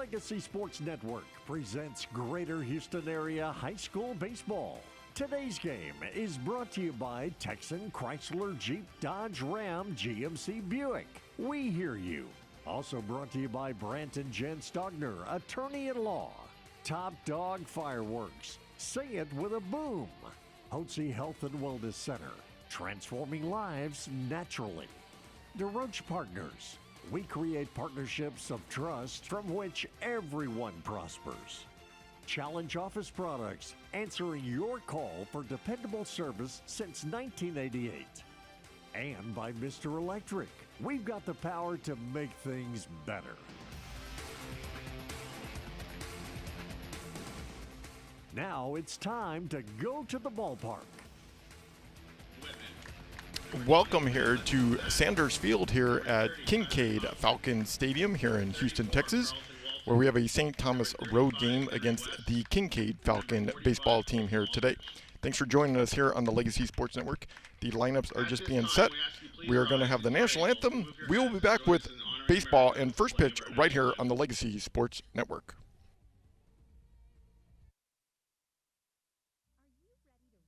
Legacy Sports Network presents Greater Houston Area High School Baseball. Today's game is brought to you by Texan Chrysler Jeep Dodge Ram GMC Buick. We hear you. Also brought to you by Brant and Jen Stogner, attorney-at-law. Top Dog Fireworks. Say it with a boom. Hotze Health and Wellness Center. Transforming lives naturally. DeRoche Partners. We create partnerships of trust from which everyone prospers. Challenge Office Products, answering your call for dependable service since 1988. And by Mr. Electric, we've got the power to make things better. Now it's time to go to the ballpark. Welcome here to Sanders Field here at Kinkaid Falcons Stadium here in Houston, Texas, where we have a St. Thomas road game against the Kinkaid Falcon baseball team here today. Thanks for joining us here on the Legacy Sports Network. The lineups are just being set. We are going to have the national anthem. We will be back with baseball and first pitch right here on the Legacy Sports Network.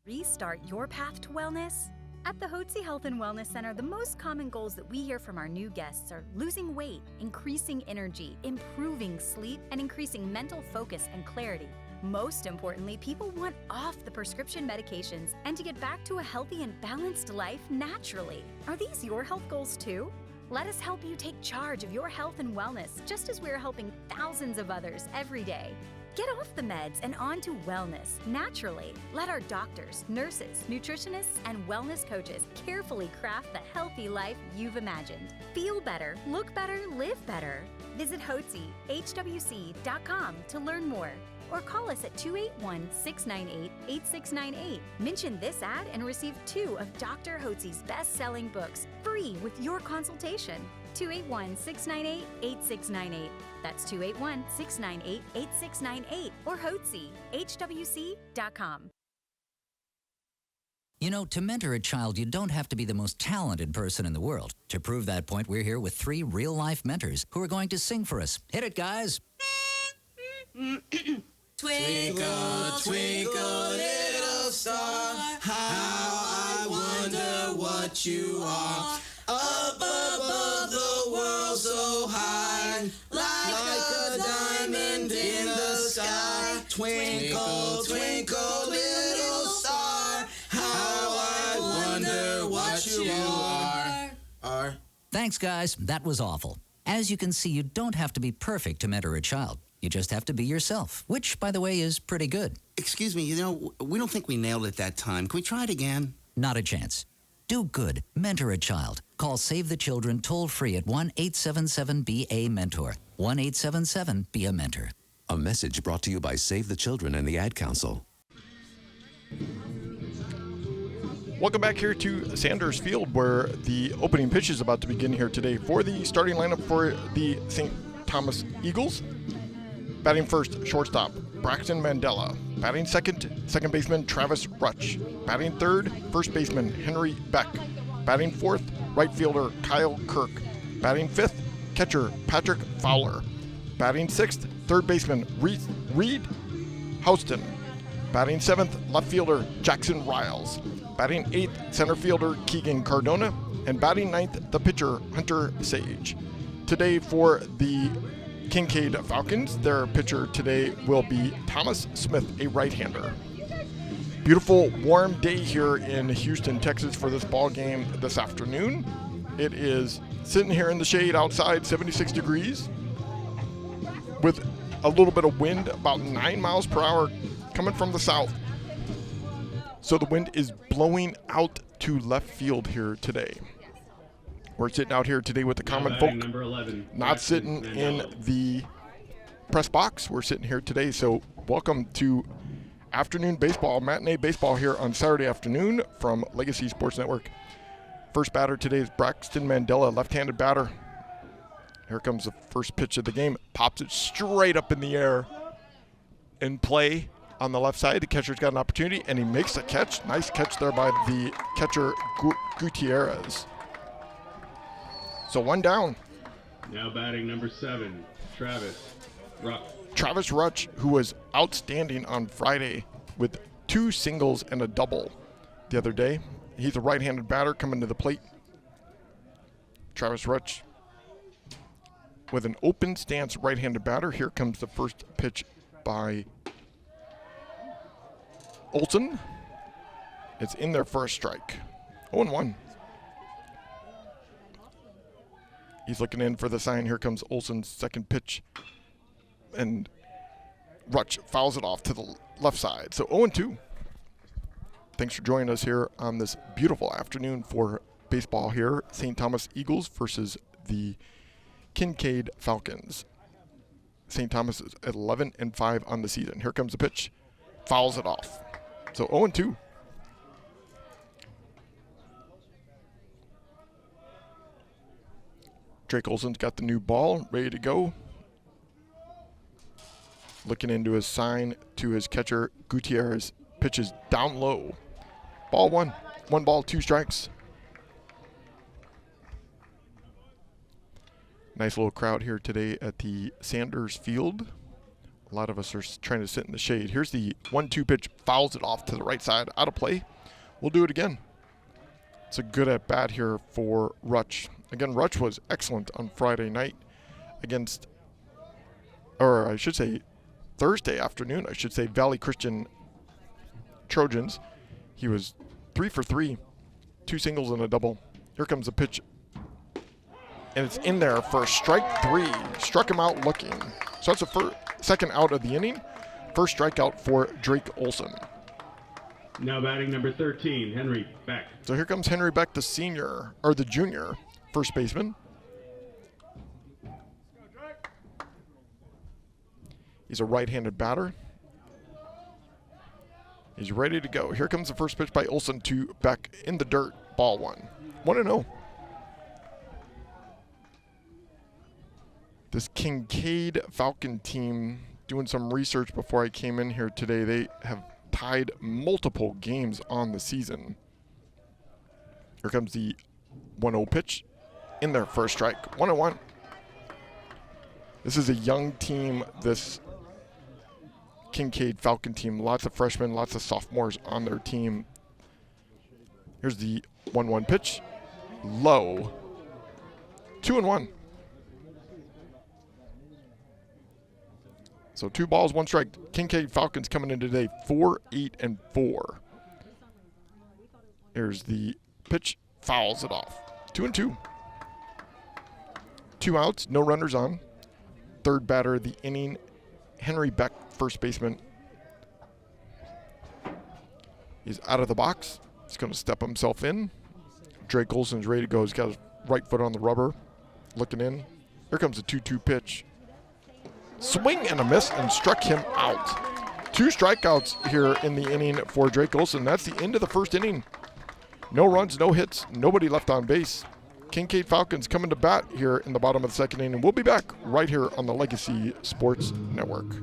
Restart your path to wellness? At the Hotze Health and Wellness Center, the most common goals that we hear from our new guests are losing weight, increasing energy, improving sleep, and increasing mental focus and clarity. Most importantly, people want off the prescription medications and to get back to a healthy and balanced life naturally. Are these your health goals too? Let us help you take charge of your health and wellness, just as we're helping thousands of others every day. Get off the meds and on to wellness naturally. Let our doctors, nurses, nutritionists, and wellness coaches carefully craft the healthy life you've imagined. Feel better, look better, live better. Visit HWC.com to learn more or call us at 281-698-8698. Mention this ad and receive 2 of Dr. Hotze's best-selling books free with your consultation. 281-698-8698. That's 281-698-8698 or Hotze, HWC.com. You know, to mentor a child, you don't have to be the most talented person in the world. To prove that point, we're here with 3 real-life mentors who are going to sing for us. Hit it, guys. Twinkle, twinkle, little star, how I wonder what you are. Up above the world so high, like a diamond in the sky. Twinkle, twinkle, little star, how I wonder what you are. Thanks, guys. That was awful. As you can see, you don't have to be perfect to mentor a child. You just have to be yourself, which, by the way, is pretty good. Excuse me, we don't think we nailed it that time. Can we try it again? Not a chance. Do good. Mentor a child. Call Save the Children toll-free at 1-877-BA-MENTOR. 1-877-BE-A-MENTOR. A message brought to you by Save the Children and the Ad Council. Welcome back here to Sanders Field, where the opening pitch is about to begin here today for the starting lineup for the St. Thomas Eagles. Batting first, shortstop, Braxton Mandela. Batting second baseman, Travis Rutch. Batting third, first baseman, Henry Beck. Batting fourth, right fielder, Kyle Kirk. Batting fifth, catcher, Patrick Fowler. Batting sixth, third baseman, Reed Houston. Batting seventh, left fielder, Jackson Riles. Batting eighth, center fielder, Keegan Cardona. And batting ninth, the pitcher, Hunter Sage. Today for the Kinkaid Falcons, their pitcher today will be Thomas Smith, a right-hander. Beautiful warm day here in Houston, Texas for this ball game this afternoon. It is sitting here in the shade outside, 76 degrees, with a little bit of wind, about 9 miles per hour coming from the south. So the wind is blowing out to left field here today. We're sitting out here today with the common folk, not sitting in the press box. We're sitting here today, so welcome to afternoon baseball, matinee baseball here on Saturday afternoon from Legacy Sports Network. First batter today is Braxton Mandela, left-handed batter. Here comes the first pitch of the game. Pops it straight up in the air. In play on the left side, the catcher's got an opportunity, and he makes a catch. Nice catch there by the catcher, Gutierrez. So one down. Now batting number 7, Travis Travis Rutch, who was outstanding on Friday with 2 singles and a double the other day. He's a right-handed batter coming to the plate. Travis Rutch with an open stance right-handed batter. Here comes the first pitch by Olson. It's in there for a strike. 0-1. He's looking in for the sign. Here comes Olson's second pitch. And Rutch fouls it off to the left side. So 0-2. Thanks for joining us here on this beautiful afternoon for baseball here. St. Thomas Eagles versus the Kinkaid Falcons. St. Thomas is at 11-5 on the season. Here comes the pitch. Fouls it off. So 0-2. Drake Olson's got the new ball, ready to go. Looking into his sign to his catcher, Gutierrez. Pitches down low. Ball 1. 1 ball, 2 strikes. Nice little crowd here today at the Sanders Field. A lot of us are trying to sit in the shade. Here's the 1-2 pitch. Fouls it off to the right side. Out of play. We'll do it again. It's a good at-bat here for Rutch. Again, Rutch was excellent on Friday night against, or I should say Thursday afternoon, Valley Christian Trojans. He was 3 for 3, 2 singles and a double. Here comes the pitch, and it's in there for strike 3. Struck him out looking. So that's the second out of the inning. First strikeout for Drake Olson. Now batting number 13, Henry Beck. So here comes Henry Beck, the junior first baseman. He's a right-handed batter. He's ready to go. Here comes the first pitch by Olson to Beck in the dirt. Ball 1. 1-0. This Kinkaid Falcon team, doing some research before I came in here today, they have tied multiple games on the season. Here comes the 1-0 pitch in there for a strike. 1-1. This is a young team, this Kinkaid Falcon team. Lots of freshmen, lots of sophomores on their team. Here's the 1-1 pitch. Low. 2-1. So 2 balls, 1 strike. Kinkaid Falcons coming in today 4-8-4. Here's the pitch. Fouls it off. 2-2. 2 outs, no runners on. Third batter of the inning, Henry Beck, first baseman. He's out of the box. He's going to step himself in. Drake Olson's ready to go. He's got his right foot on the rubber. Looking in. Here comes the 2-2 pitch. Swing and a miss, and struck him out. 2 strikeouts here in the inning for Drake Olson. That's the end of the first inning. No runs, no hits, nobody left on base. Kinkaid Falcons coming to bat here in the bottom of the second inning. We'll be back right here on the Legacy Sports Network.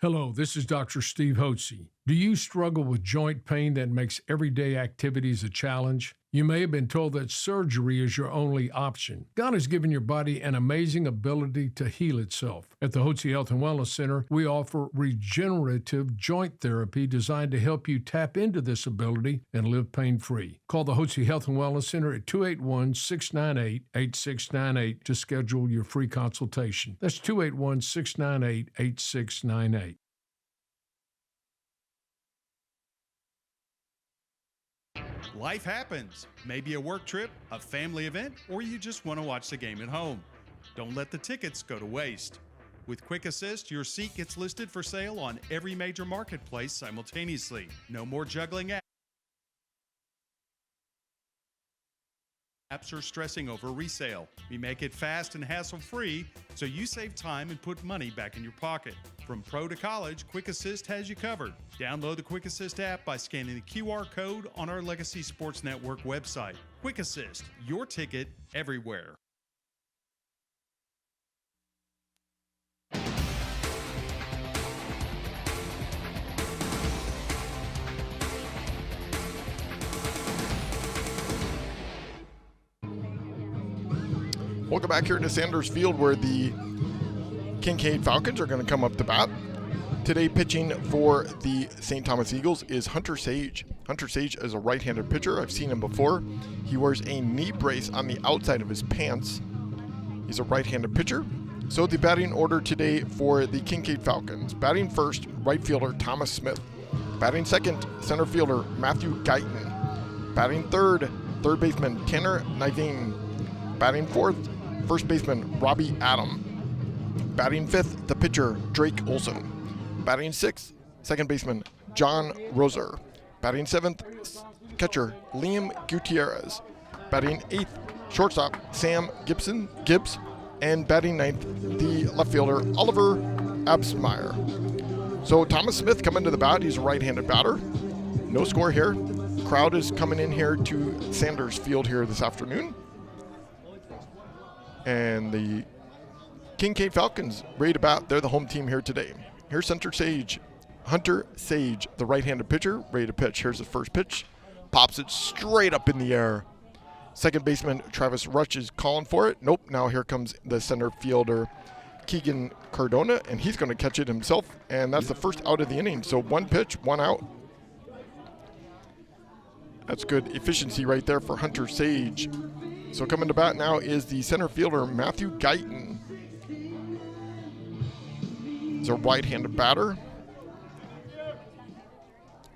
Hello, this is Dr. Steve Hotze. Do you struggle with joint pain that makes everyday activities a challenge? You may have been told that surgery is your only option. God has given your body an amazing ability to heal itself. At the Hotze Health and Wellness Center, we offer regenerative joint therapy designed to help you tap into this ability and live pain-free. Call the Hotze Health and Wellness Center at 281-698-8698 to schedule your free consultation. That's 281-698-8698. Life happens. Maybe a work trip, a family event, or you just want to watch the game at home. Don't let the tickets go to waste. With Quick Assist, your seat gets listed for sale on every major marketplace simultaneously. No more juggling apps or stressing over resale. We make it fast and hassle-free so you save time and put money back in your pocket. From pro to college, Quick Assist has you covered. Download the Quick Assist app by scanning the QR code on our Legacy Sports Network website. Quick Assist, your ticket everywhere. Welcome back here to Sanders Field where the Kinkaid Falcons are going to come up to bat. Today pitching for the St. Thomas Eagles is Hunter Sage. Hunter Sage is a right-handed pitcher. I've seen him before. He wears a knee brace on the outside of his pants. He's a right-handed pitcher. So the batting order today for the Kinkaid Falcons. Batting first, right fielder Thomas Smith. Batting second, center fielder Matthew Guyton. Batting third, third baseman Tanner Niveen. Batting fourth, first baseman Robbie Adam. Batting fifth, the pitcher Drake Olson. Batting sixth, second baseman John Roser. Batting seventh, catcher Liam Gutierrez. Batting eighth, shortstop Sam Gibbs. And batting ninth, the left fielder Oliver Absmeyer. So Thomas Smith coming to the bat. He's a right-handed batter. No score here. Crowd is coming in here to Sanders Field here this afternoon. And the Kinkaid Falcons ready to bat. They're the home team here today. Here's Hunter Sage, the right-handed pitcher, ready to pitch. Here's the first pitch. Pops it straight up in the air. Second baseman Travis Rush is calling for it. Nope, now here comes the center fielder Keegan Cardona, and he's going to catch it himself. And that's the first out of the inning. So one pitch, one out. That's good efficiency right there for Hunter Sage. So coming to bat now is the center fielder Matthew Guyton. He's a right-handed batter.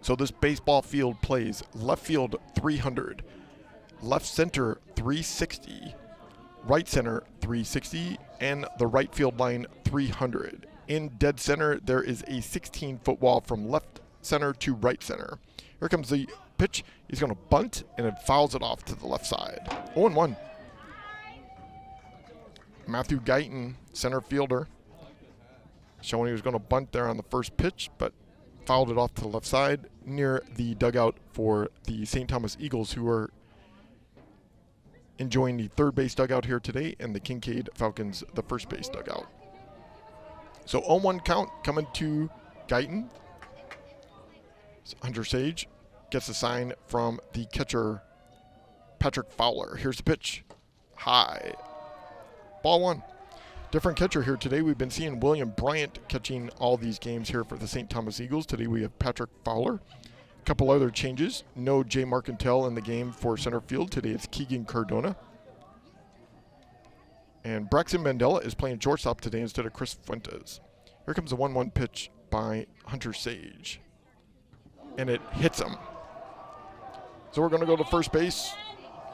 So this baseball field plays left field 300, left center 360, right center 360, and the right field line 300. In dead center, there is a 16-foot wall from left center to right center. Here comes the pitch. He's going to bunt, and it fouls it off to the left side. 0-1. Matthew Guyton, center fielder, showing he was going to bunt there on the first pitch, but fouled it off to the left side near the dugout for the St. Thomas Eagles, who are enjoying the third base dugout here today, and the Kinkaid Falcons the first base dugout. So 0-1 count coming to Guyton. So Hunter Sage gets a sign from the catcher Patrick Fowler. Here's the pitch. High. Ball one. Different catcher here today. We've been seeing William Bryant catching all these games here for the St. Thomas Eagles. Today we have Patrick Fowler. A couple other changes. No Jay Marcantel in the game for center field. Today it's Keegan Cardona. And Braxton Mandela is playing shortstop today instead of Chris Fuentes. Here comes a 1-1 pitch by Hunter Sage. And it hits him. So we're going to go to first base.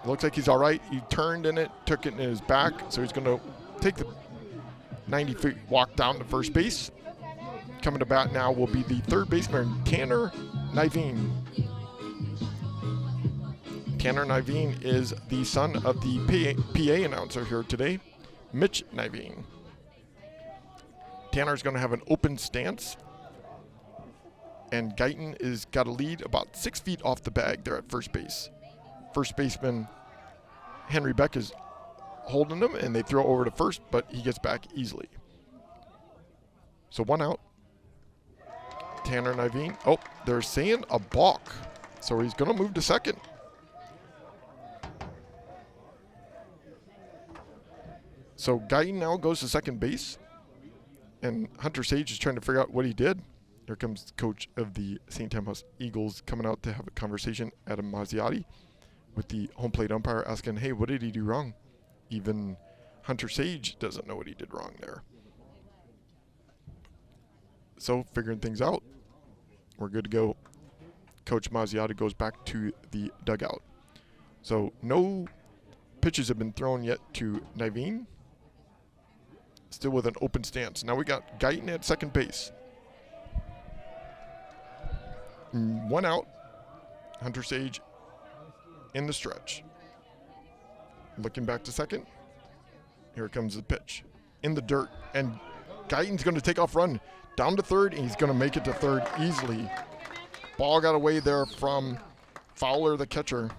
It looks like he's all right. He turned in it, took it in his back. So he's going to take the 90-foot walk down to first base. Coming to bat now will be the third baseman, Tanner Niveen. Tanner Niveen is the son of the PA announcer here today, Mitch Niveen. Tanner's going to have an open stance, and Guyton is got a lead about 6 feet off the bag there at first base. First baseman Henry Beck is holding him, and they throw over to first, but he gets back easily. So one out. Tanner Niveen. Oh, they're saying a balk. So he's going to move to second. So Guyton now goes to second base, and Hunter Sage is trying to figure out what he did. Here comes the coach of the St. Thomas Eagles coming out to have a conversation, Adam Mazziotti, with the home plate umpire, asking, hey, what did he do wrong? Even Hunter Sage doesn't know what he did wrong there. So figuring things out, we're good to go. Coach Mazziotti goes back to the dugout. So no pitches have been thrown yet to Niveen. Still with an open stance. Now we got Guyton at second base. One out. Hunter Sage in the stretch. Looking back to second. Here comes the pitch. In the dirt. And Guyton's going to take off run down to third, and he's going to make it to third easily. Ball got away there from Fowler, the catcher.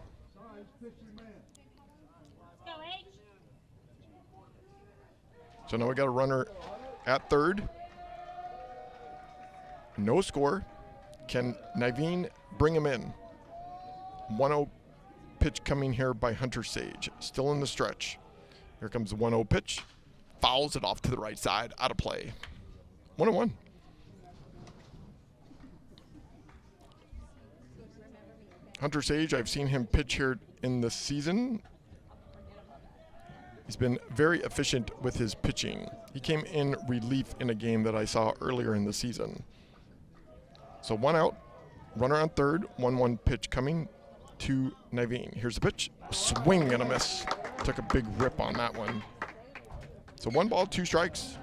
So now we got a runner at third. No score. Can Niveen bring him in? 1-0 pitch coming here by Hunter Sage. Still in the stretch. Here comes the 1-0 pitch. Fouls it off to the right side, out of play. 1-1. Hunter Sage, I've seen him pitch here in the season. He's been very efficient with his pitching. He came in relief in a game that I saw earlier in the season. So 1 out, runner on third, 1-1 pitch coming to Naveen. Here's the pitch, swing and a miss. Took a big rip on that one. So 1 ball, 2 strikes.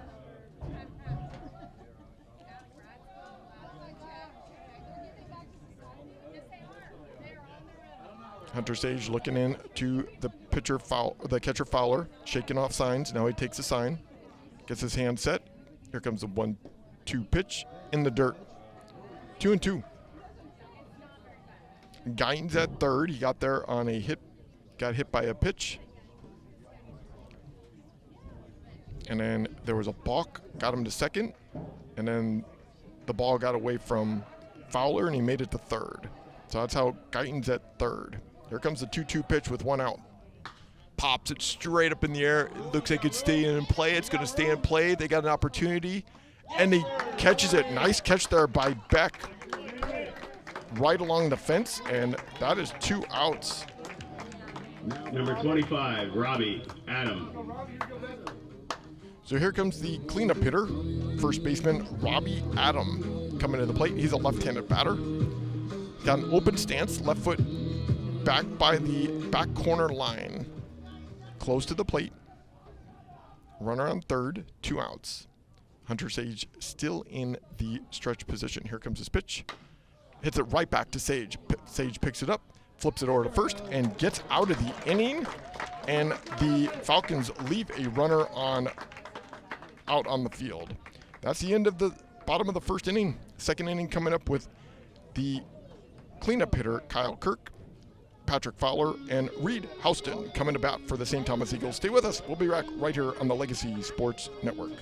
Hunter Sage looking in to the catcher Fowler, shaking off signs. Now he takes a sign, gets his hand set. Here comes the 1-2 pitch in the dirt. 2-2. Guyton's at third. He got there on a hit, got hit by a pitch. And then there was a balk, got him to second. And then the ball got away from Fowler and he made it to third. So that's how Guyton's at third. Here comes the 2-2 pitch with 1 out. Pops it straight up in the air. It looks like it's staying in play. It's going to stay in play. They got an opportunity. And he catches it. Nice catch there by Beck. Right along the fence. And that is 2 outs. Number 25, Robbie Adam. So here comes the cleanup hitter. First baseman Robbie Adam coming to the plate. He's a left-handed batter. Got an open stance. Left foot back by the back corner line, close to the plate. Runner on third, 2 outs. Hunter Sage still in the stretch position. Here comes his pitch. Hits it right back to Sage. Sage picks it up, flips it over to first, and gets out of the inning. And the Falcons leave a runner out on the field. That's the end of the bottom of the first inning. Second inning coming up with the cleanup hitter, Kyle Kirk, Patrick Fowler, and Reed Houston coming to bat for the St. Thomas Eagles. Stay with us. We'll be back right here on the Legacy Sports Network.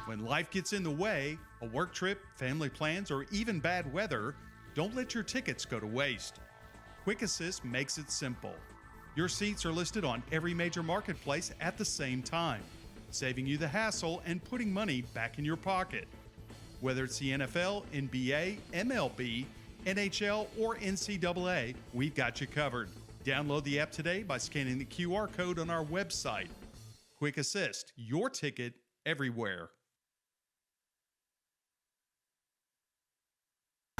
When life gets in the way, a work trip, family plans, or even bad weather, don't let your tickets go to waste. Quick Assist makes it simple. Your seats are listed on every major marketplace at the same time, saving you the hassle and putting money back in your pocket. Whether it's the NFL, NBA, MLB, NHL, or NCAA, we've got you covered. Download the app today by scanning the QR code on our website. Quick Assist, your ticket everywhere.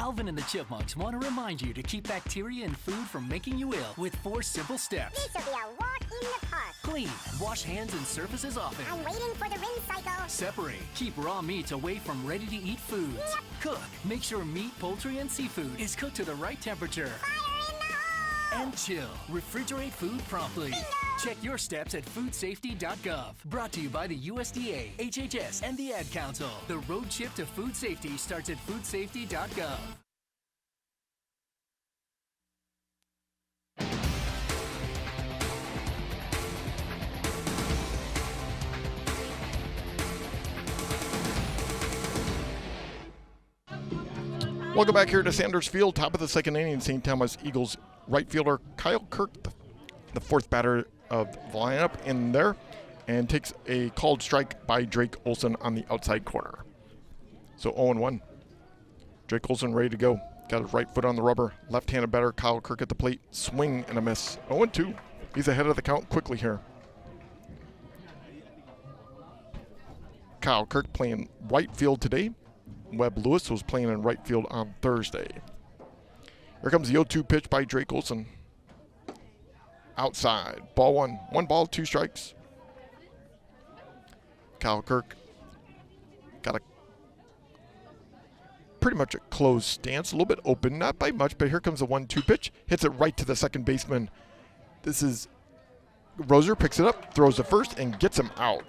Alvin and the Chipmunks want to remind you to keep bacteria in food from making you ill with 4 simple steps. This will be a walk in the park. Clean. Wash hands and surfaces often. I'm waiting for the rinse cycle. Separate. Keep raw meats away from ready-to-eat foods. Yep. Cook. Make sure meat, poultry, and seafood is cooked to the right temperature. Fire in the hole! And chill. Refrigerate food promptly. Bingo! Check your steps at foodsafety.gov. Brought to you by the USDA, HHS, and the Ad Council. The road trip to food safety starts at foodsafety.gov. Welcome back here to Sanders Field, top of the second inning. St. Thomas Eagles right fielder Kyle Kirk, the 4th batter of the lineup in there, and takes a called strike by Drake Olson on the outside corner. So 0-1. Drake Olson ready to go. Got his right foot on the rubber. Left-handed batter Kyle Kirk at the plate. Swing and a miss. 0-2. He's ahead of the count quickly here. Kyle Kirk playing right field today. Webb Lewis was playing in right field on Thursday. Here comes the 0-2 pitch by Drake Olson. Outside. Ball 1. 1 ball, 2 strikes. Kyle Kirk got a pretty much a closed stance, a little bit open, not by much, but here comes the 1-2 pitch. Hits it right to the second baseman. This is Roser, picks it up, throws to first, and gets him out.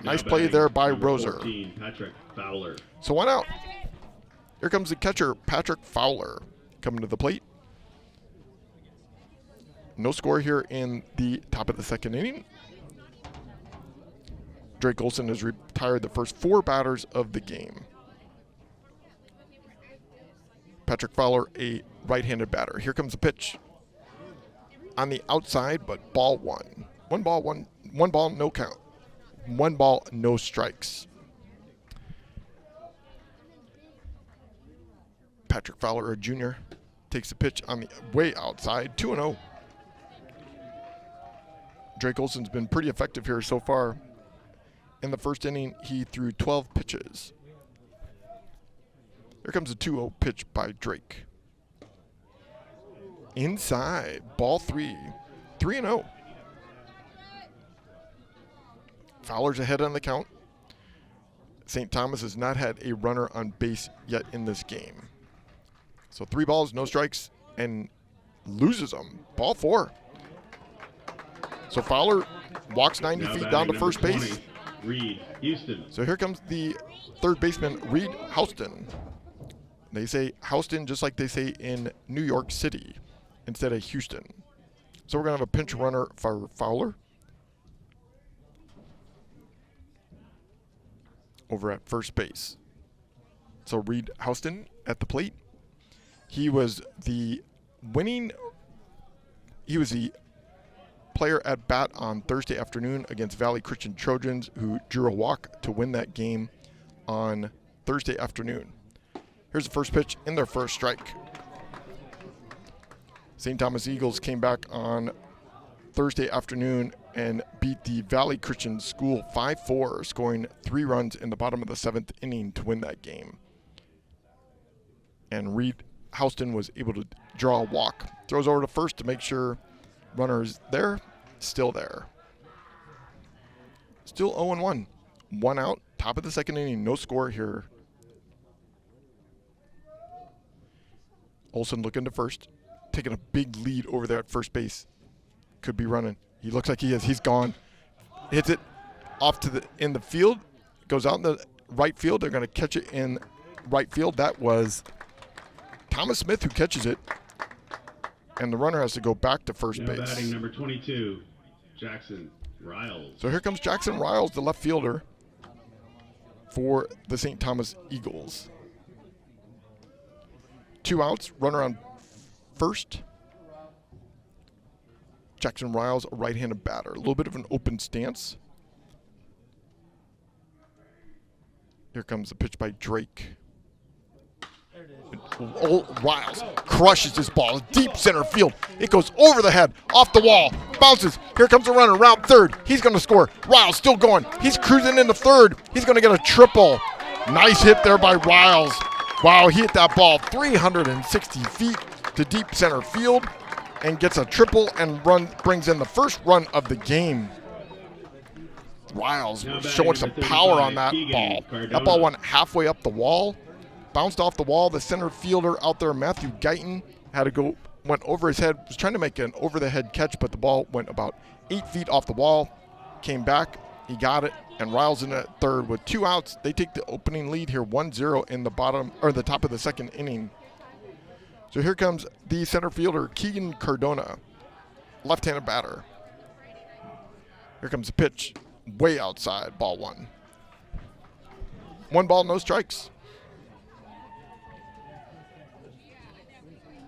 Nice play there by Roser. 14, Patrick Fowler. So 1 out. Here comes the catcher, Patrick Fowler, coming to the plate. No score here in the top of the second inning. Drake Olson has retired the first 4 batters of the game. Patrick Fowler, a right-handed batter. Here comes the pitch. On the outside, but ball one. One ball, no count. 1 ball, no strikes. Patrick Fowler, a junior, takes the pitch on the way outside, 2-0. Drake Olson's been pretty effective here so far. In the first inning, he threw 12 pitches. Here comes a 2-0 pitch by Drake. Inside, ball 3, 3-0. Fowler's ahead on the count. St. Thomas has not had a runner on base yet in this game. So 3 balls, no strikes, and loses them. Ball 4. So Fowler walks 90 feet down to first base. Reed Houston. So here comes the third baseman, Reed Houston. They say Houston just like they say in New York City instead of Houston. So we're going to have a pinch runner for Fowler over at first base. So Reed Houston at the plate. He was the player at bat on Thursday afternoon against Valley Christian Trojans, who drew a walk to win that game on Thursday afternoon. Here's the first pitch in their first strike. St. Thomas Eagles came back on Thursday afternoon and beat the Valley Christian School 5-4, scoring 3 runs in the bottom of the 7th inning to win that game. And Reed Houston was able to draw a walk. Throws over to first to make sure runner is there, still there. Still 0-1. 1 out, top of the 2nd inning, no score here. Olson looking to first, taking a big lead over there at first base. Could be running. He looks like he is. He's gone. Hits it off to in the field. Goes out in the right field. They're going to catch it in right field. That was Thomas Smith who catches it. And the runner has to go back to first base. Batting number 22, Jackson Riles. So here comes Jackson Riles, the left fielder for the St. Thomas Eagles. 2 outs, runner on first. Jackson Riles, a right-handed batter. A little bit of an open stance. Here comes the pitch by Drake. Riles crushes this ball. Deep center field. It goes over the head, off the wall, bounces. Here comes a runner around third. He's going to score. Riles still going. He's cruising into third. He's going to get a triple. Nice hit there by Riles. Wow, he hit that ball 360 feet to deep center field and gets a triple and brings in the first run of the game. Riles was showing some power on that ball. That ball went halfway up the wall, bounced off the wall. The center fielder out there, Matthew Guyton, had to go, went over his head, was trying to make an over-the-head catch, but the ball went about 8 feet off the wall, came back, he got it, and Riles in at third with 2 outs. They take the opening lead here, 1-0 in the bottom or the top of the 2nd inning. So here comes the center fielder, Keegan Cardona, left-handed batter. Here comes the pitch, way outside, ball 1. 1 ball, no strikes.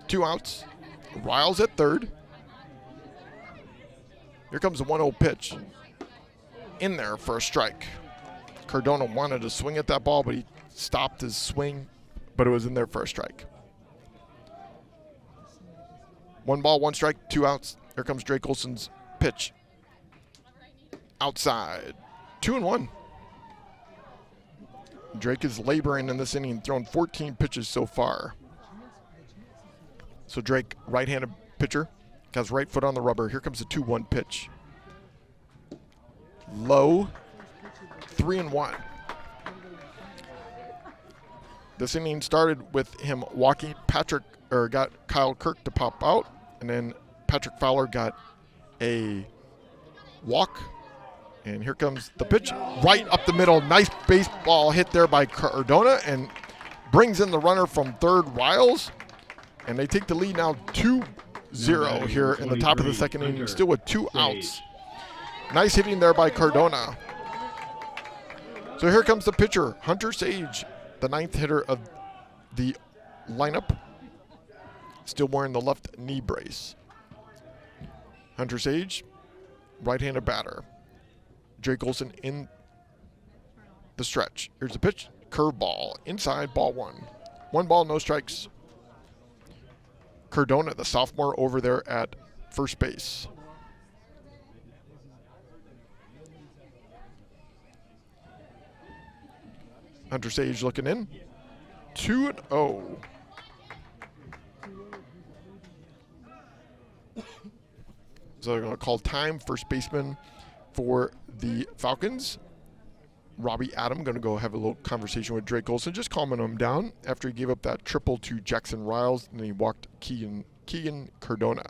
2 outs. Riles at third. Here comes the 1-0 pitch. In there for a strike. Cardona wanted to swing at that ball, but he stopped his swing, but it was in there for a strike. 1 ball, 1 strike, 2 outs. Here comes Drake Olson's pitch. Outside. 2-1. Drake is laboring in this inning, thrown 14 pitches so far. So Drake, right-handed pitcher, got his right foot on the rubber. Here comes the 2-1 pitch. Low, 3-1. This inning started with him walking. Got Kyle Kirk to pop out, and then Patrick Fowler got a walk. And here comes the pitch, right up the middle. Nice baseball hit there by Cardona, and brings in the runner from third, Riles. And they take the lead now 2-0 here in the top of the 2nd inning, still with 2 outs. Nice hitting there by Cardona. So here comes the pitcher, Hunter Sage, the 9th hitter of the lineup. still wearing the left knee brace. Hunter Sage, right-handed batter. Drake Olson in the stretch. Here's the pitch. Curveball. Inside, ball one. 1 ball, no strikes. Cardona, the sophomore, over there at first base. Hunter Sage looking in. 2-0. So they're going to call time. First baseman for the Falcons, Robbie Adam, going to go have a little conversation with Drake Olson, just calming him down after he gave up that triple to Jackson Riles, and then he walked Keegan Cardona.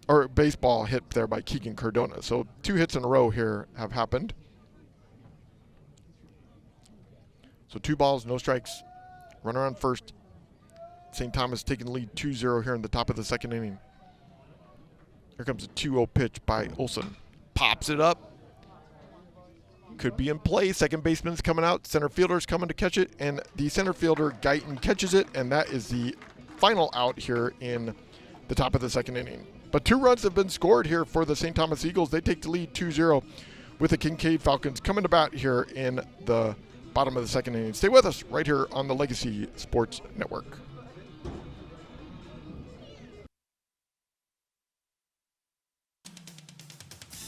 Or baseball hit there by Keegan Cardona. So 2 hits in a row here have happened. So 2 balls, no strikes. Runner on first. St. Thomas taking the lead 2-0 here in the top of the second inning. Here comes a 2-0 pitch by Olson. Pops it up. Could be in play. Second baseman's coming out. Center fielder's coming to catch it. And the center fielder, Guyton, catches it. And that is the final out here in the top of the second inning. But 2 runs have been scored here for the St. Thomas Eagles. They take the lead 2-0 with the Kinkaid Falcons coming to bat here in the bottom of the second inning. Stay with us right here on the Legacy Sports Network.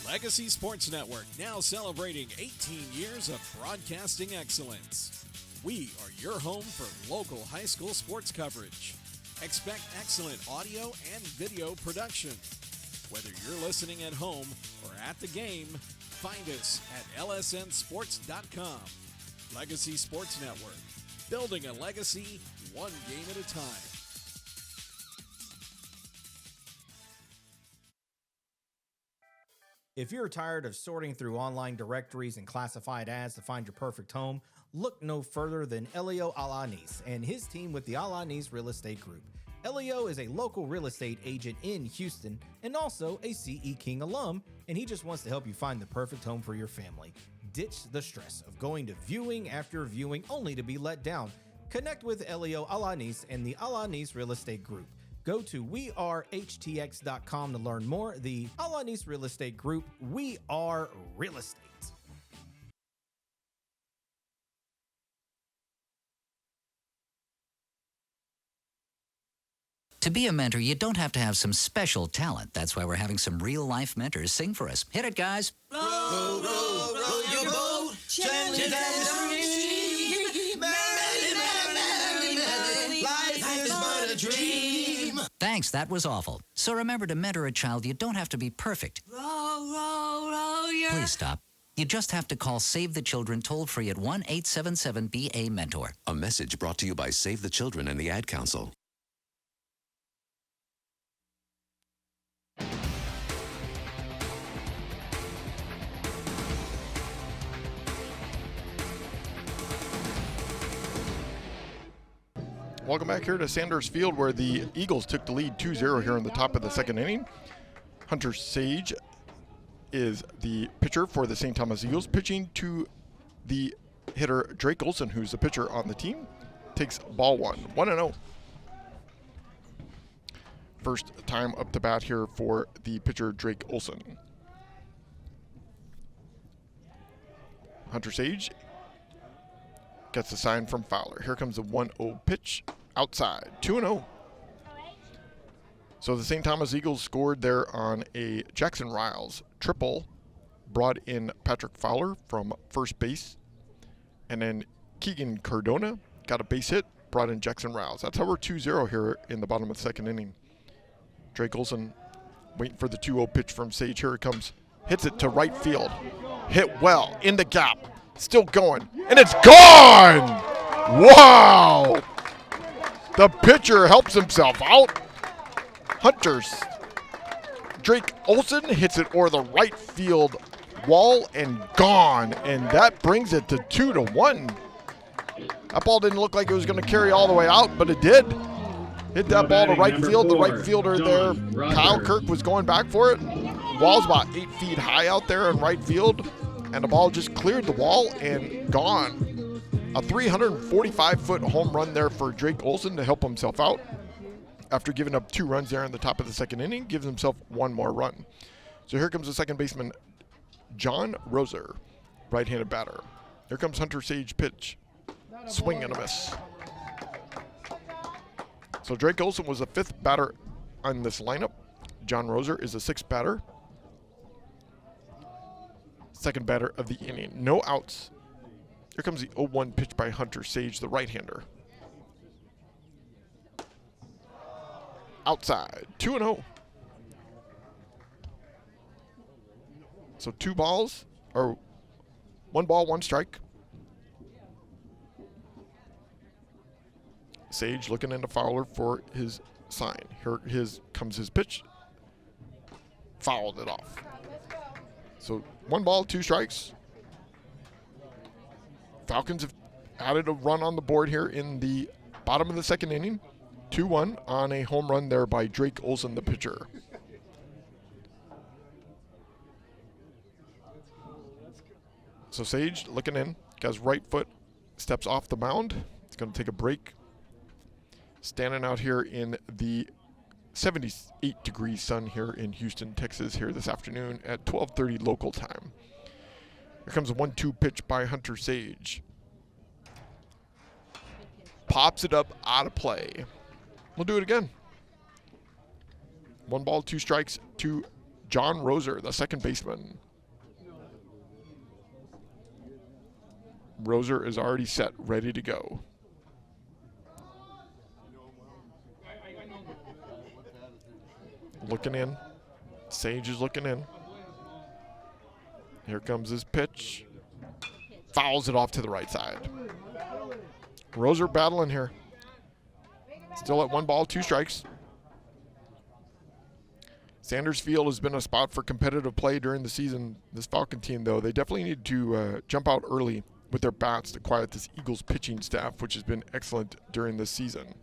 Legacy Sports Network, now celebrating 18 years of broadcasting excellence. We are your home for local high school sports coverage. Expect excellent audio and video production. Whether you're listening at home or at the game, find us at lsnsports.com. Legacy Sports Network, building a legacy one game at a time. If you're tired of sorting through online directories and classified ads to find your perfect home, look no further than Elio Alanis and his team with the Alanis Real Estate Group. Elio is a local real estate agent in Houston and also a CE King alum, and he just wants to help you find the perfect home for your family. Ditch the stress of going to viewing after viewing only to be let down. Connect with Elio Alanis and the Alanis Real Estate Group. Go to wearehtx.com to learn more. The Alanis Real Estate Group, we are real estate. To be a mentor, you don't have to have some special talent. That's why we're having some real-life mentors sing for us. Hit it, guys. Row, row, row your boat, gently down the stream. Merrily, merrily, merrily, life is but a dream. Thanks, that was awful. So remember, to mentor a child, you don't have to be perfect. Row, row, row your... Please stop. You just have to call Save the Children toll-free at 1-877-BA-MENTOR. A message brought to you by Save the Children and the Ad Council. Welcome back here to Sanders Field, where the Eagles took the lead 2-0 here in the top of the second inning. Hunter Sage is the pitcher for the St. Thomas Eagles, pitching to the hitter Drake Olson, who's the pitcher on the team. Takes ball one, 1-0. First time up to bat here for the pitcher Drake Olson. Hunter Sage gets the sign from Fowler. Here comes a 1-0 pitch outside, 2-0. So the St. Thomas Eagles scored there on a Jackson Riles triple, brought in Patrick Fowler from first base, and then Keegan Cardona got a base hit, brought in Jackson Riles. That's how we're 2-0 here in the bottom of the second inning. Drake Olson waiting for the 2-0 pitch from Sage. Here it comes. Hits it to right field. Hit well in the gap. Still going, and it's gone! Wow! The pitcher helps himself out. Drake Olson hits it over the right field wall and gone, and that brings it to 2-1. That ball didn't look like it was going to carry all the way out, but it did. Hit that ball to right field. The right fielder there, Kyle Kirk, was going back for it. Wall's about 8 feet high out there in right field, and the ball just cleared the wall and gone. A 345-foot home run there for Drake Olson to help himself out. after giving up 2 runs there in the top of the second inning, gives himself 1 more run. So here comes the second baseman, John Roser, right-handed batter. Here comes Hunter Sage pitch. Swing and a miss. So Drake Olson was the 5th batter on this lineup. John Roser is the 6th batter. Second batter of the inning. No outs. Here comes the 0-1 pitch by Hunter Sage, the right-hander. Outside, 2-0. So 2 balls, or 1 ball, 1 strike. Sage looking into Fowler for his sign. Here comes his pitch. Fouled it off. So 1 ball, 2 strikes. Falcons have added a run on the board here in the bottom of the second inning. 2-1 on a home run there by Drake Olson, the pitcher. So Sage looking in. Got his right foot, steps off the mound. He's going to take a break. Standing out here in the 78-degree sun here in Houston, Texas here this afternoon at 12:30 local time. Here comes a 1-2 pitch by Hunter Sage. Pops it up out of play. We'll do it again. 1 ball, 2 strikes to John Roser, the second baseman. Roser is already set, ready to go. Looking in. Sage is looking in. Here comes his pitch. Fouls it off to the right side. Roser battling here. Still at 1 ball, 2 strikes. Sanders Field has been a spot for competitive play during the season. This Falcon team, though, they definitely need to jump out early with their bats to quiet this Eagles pitching staff, which has been excellent during this season.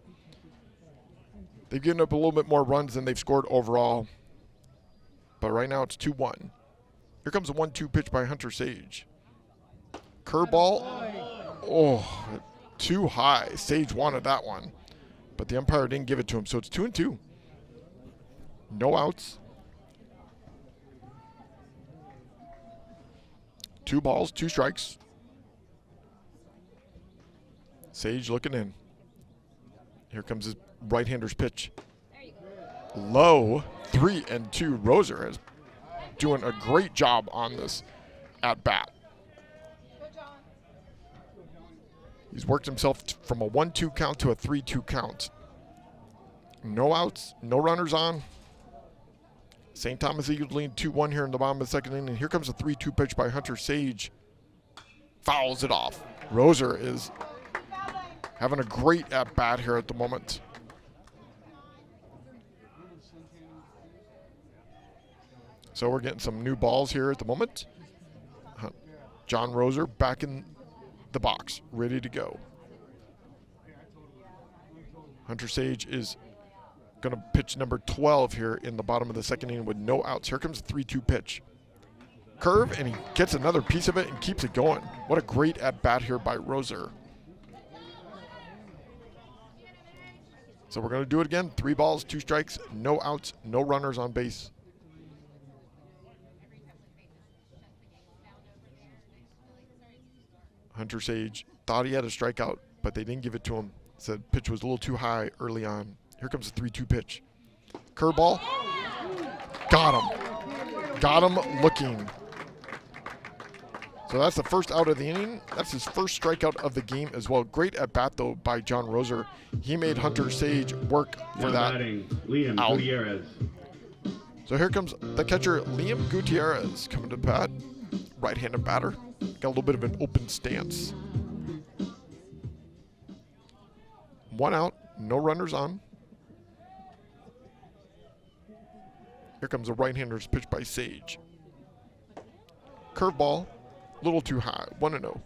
They've given up a little bit more runs than they've scored overall, but right now it's 2-1. Here comes a 1-2 pitch by Hunter Sage. Curveball. Oh, too high. Sage wanted that one, but the umpire didn't give it to him, so it's 2-2. No outs. 2 balls, 2 strikes. Sage looking in. Here comes his right-hander's pitch. Low, 3-2. Roser is doing a great job on this at-bat. He's worked himself from a 1-2 count to a 3-2 count. No outs, no runners on. St. Thomas Eagles lead 2-1 here in the bottom of the second inning. Here comes a 3-2 pitch by Hunter Sage. Fouls it off. Roser is having a great at-bat here at the moment. So we're getting some new balls here at the moment. John Roser back in the box, ready to go. Hunter Sage is going to pitch number 12 here in the bottom of the second inning with no outs. Here comes a 3-2 pitch. Curve, and he gets another piece of it and keeps it going. What a great at-bat here by Roser. So we're going to do it again. 3 balls, 2 strikes, no outs, no runners on base. Hunter Sage thought he had a strikeout, but they didn't give it to him. Said pitch was a little too high early on. Here comes the 3-2 pitch. Curveball. Got him. Got him looking. So that's the first out of the inning. That's his first strikeout of the game as well. Great at bat, though, by John Roser. He made Hunter Sage work for that Liam out. Gutierrez. So here comes the catcher, Liam Gutierrez, coming to bat. Right-handed batter. Got a little bit of an open stance. 1 out, no runners on. Here comes a right-hander's pitch by Sage. Curveball, a little too high, 1-0.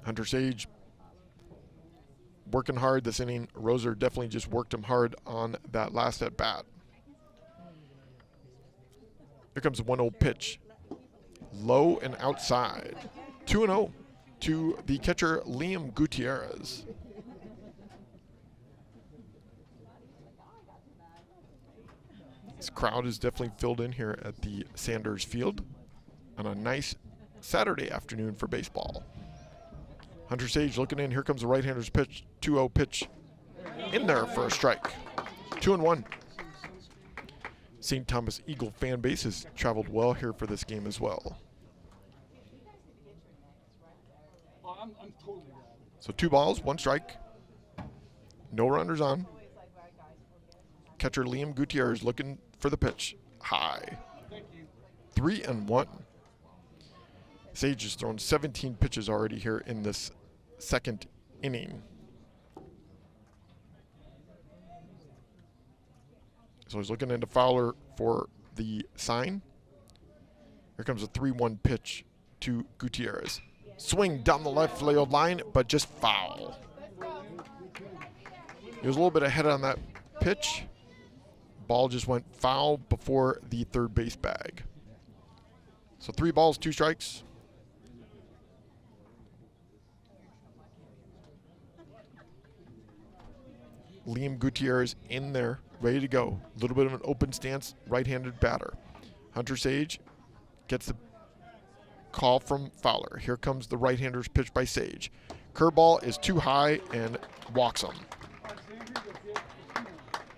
Hunter Sage working hard this inning. Roser definitely just worked him hard on that last at-bat. Here comes a 1-0 pitch. Low and outside. 2-0. to the catcher, Liam Gutierrez. This crowd is definitely filled in here at the Sanders Field on a nice Saturday afternoon for baseball. Hunter Sage looking in. Here comes the right-hander's pitch. 2-0 pitch in there for a strike. 2-1. St. Thomas Eagle fan base has traveled well here for this game as well. So 2 balls, 1 strike. No runners on. Catcher Liam Gutierrez looking for the pitch. High. 3-1. Sage has thrown 17 pitches already here in this second inning. So he's looking into Fowler for the sign. Here comes a 3-1 pitch to Gutierrez. Swing down the left field line, but just foul. He was a little bit ahead on that pitch. Ball just went foul before the third base bag. So 3 balls, 2 strikes. Liam Gutierrez in there, ready to go. A little bit of an open stance, right-handed batter. Hunter Sage gets the call from Fowler. Here comes the right-hander's pitch by Sage. Curveball is too high and walks him.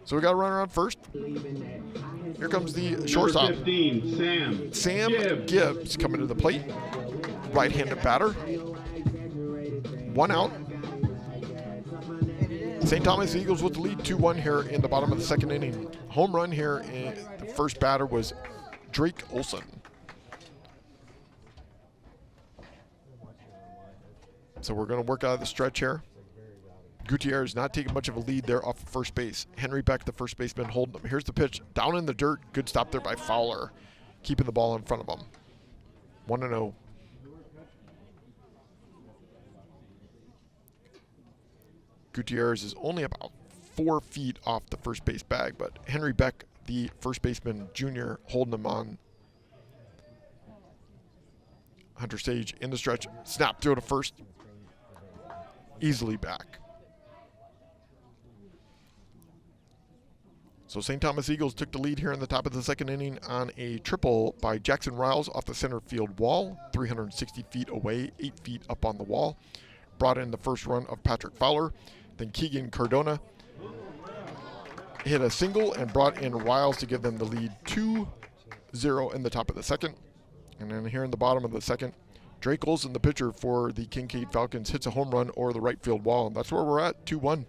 So we got a runner on first. Here comes the shortstop. 15, Sam Gibbs coming to the plate. Right-handed batter. 1 out. St. Thomas Eagles with the lead 2-1 here in the bottom of the second inning. Home run here. The first batter was Drake Olson. So we're going to work out of the stretch here. Gutierrez not taking much of a lead there off of first base. Henry Beck, the first baseman, holding him. Here's the pitch. Down in the dirt. Good stop there by Fowler. Keeping the ball in front of him. 1-0. Gutierrez is only about 4 feet off the first base bag, but Henry Beck, the first baseman junior, holding him on. Hunter Sage in the stretch. Snap throw to first. Easily back. So St. Thomas Eagles took the lead here in the top of the second inning on a triple by Jackson Riles off the center field wall, 360 feet away, 8 feet up on the wall. Brought in the first run of Patrick Fowler. Then Keegan Cardona hit a single and brought in Riles to give them the lead 2-0 in the top of the second. And then here in the bottom of the second, Drake Olson, the pitcher for the Kinkaid Falcons, hits a home run over the right field wall. And that's where we're at, 2-1.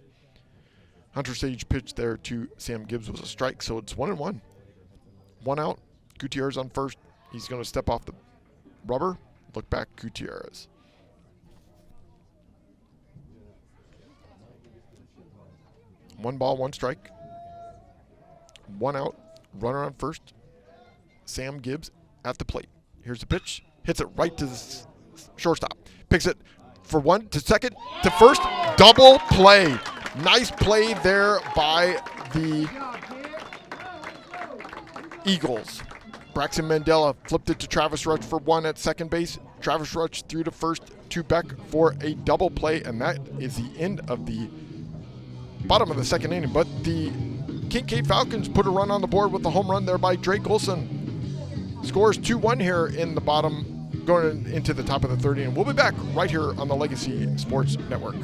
Hunter Sage pitch there to Sam Gibbs was a strike, so it's 1-1. 1 out. Gutierrez on first. He's going to step off the rubber. Look back, Gutierrez. One ball, 1 strike. 1 out. Runner on first. Sam Gibbs at the plate. Here's the pitch. Hits it right to the shortstop. Picks it for 1 to second to first. Double play. Nice play there by the Eagles. Braxton Mandela flipped it to Travis Rutsch for 1 at second base. Travis Rutsch threw to first to Beck for a double play, and that is the end of the bottom of the second inning. But the Kinkaid Falcons put a run on the board with the home run there by Drake Olson. Scores 2-1 here in the bottom, going into the top of the third inning. We'll be back right here on the Legacy Sports Network.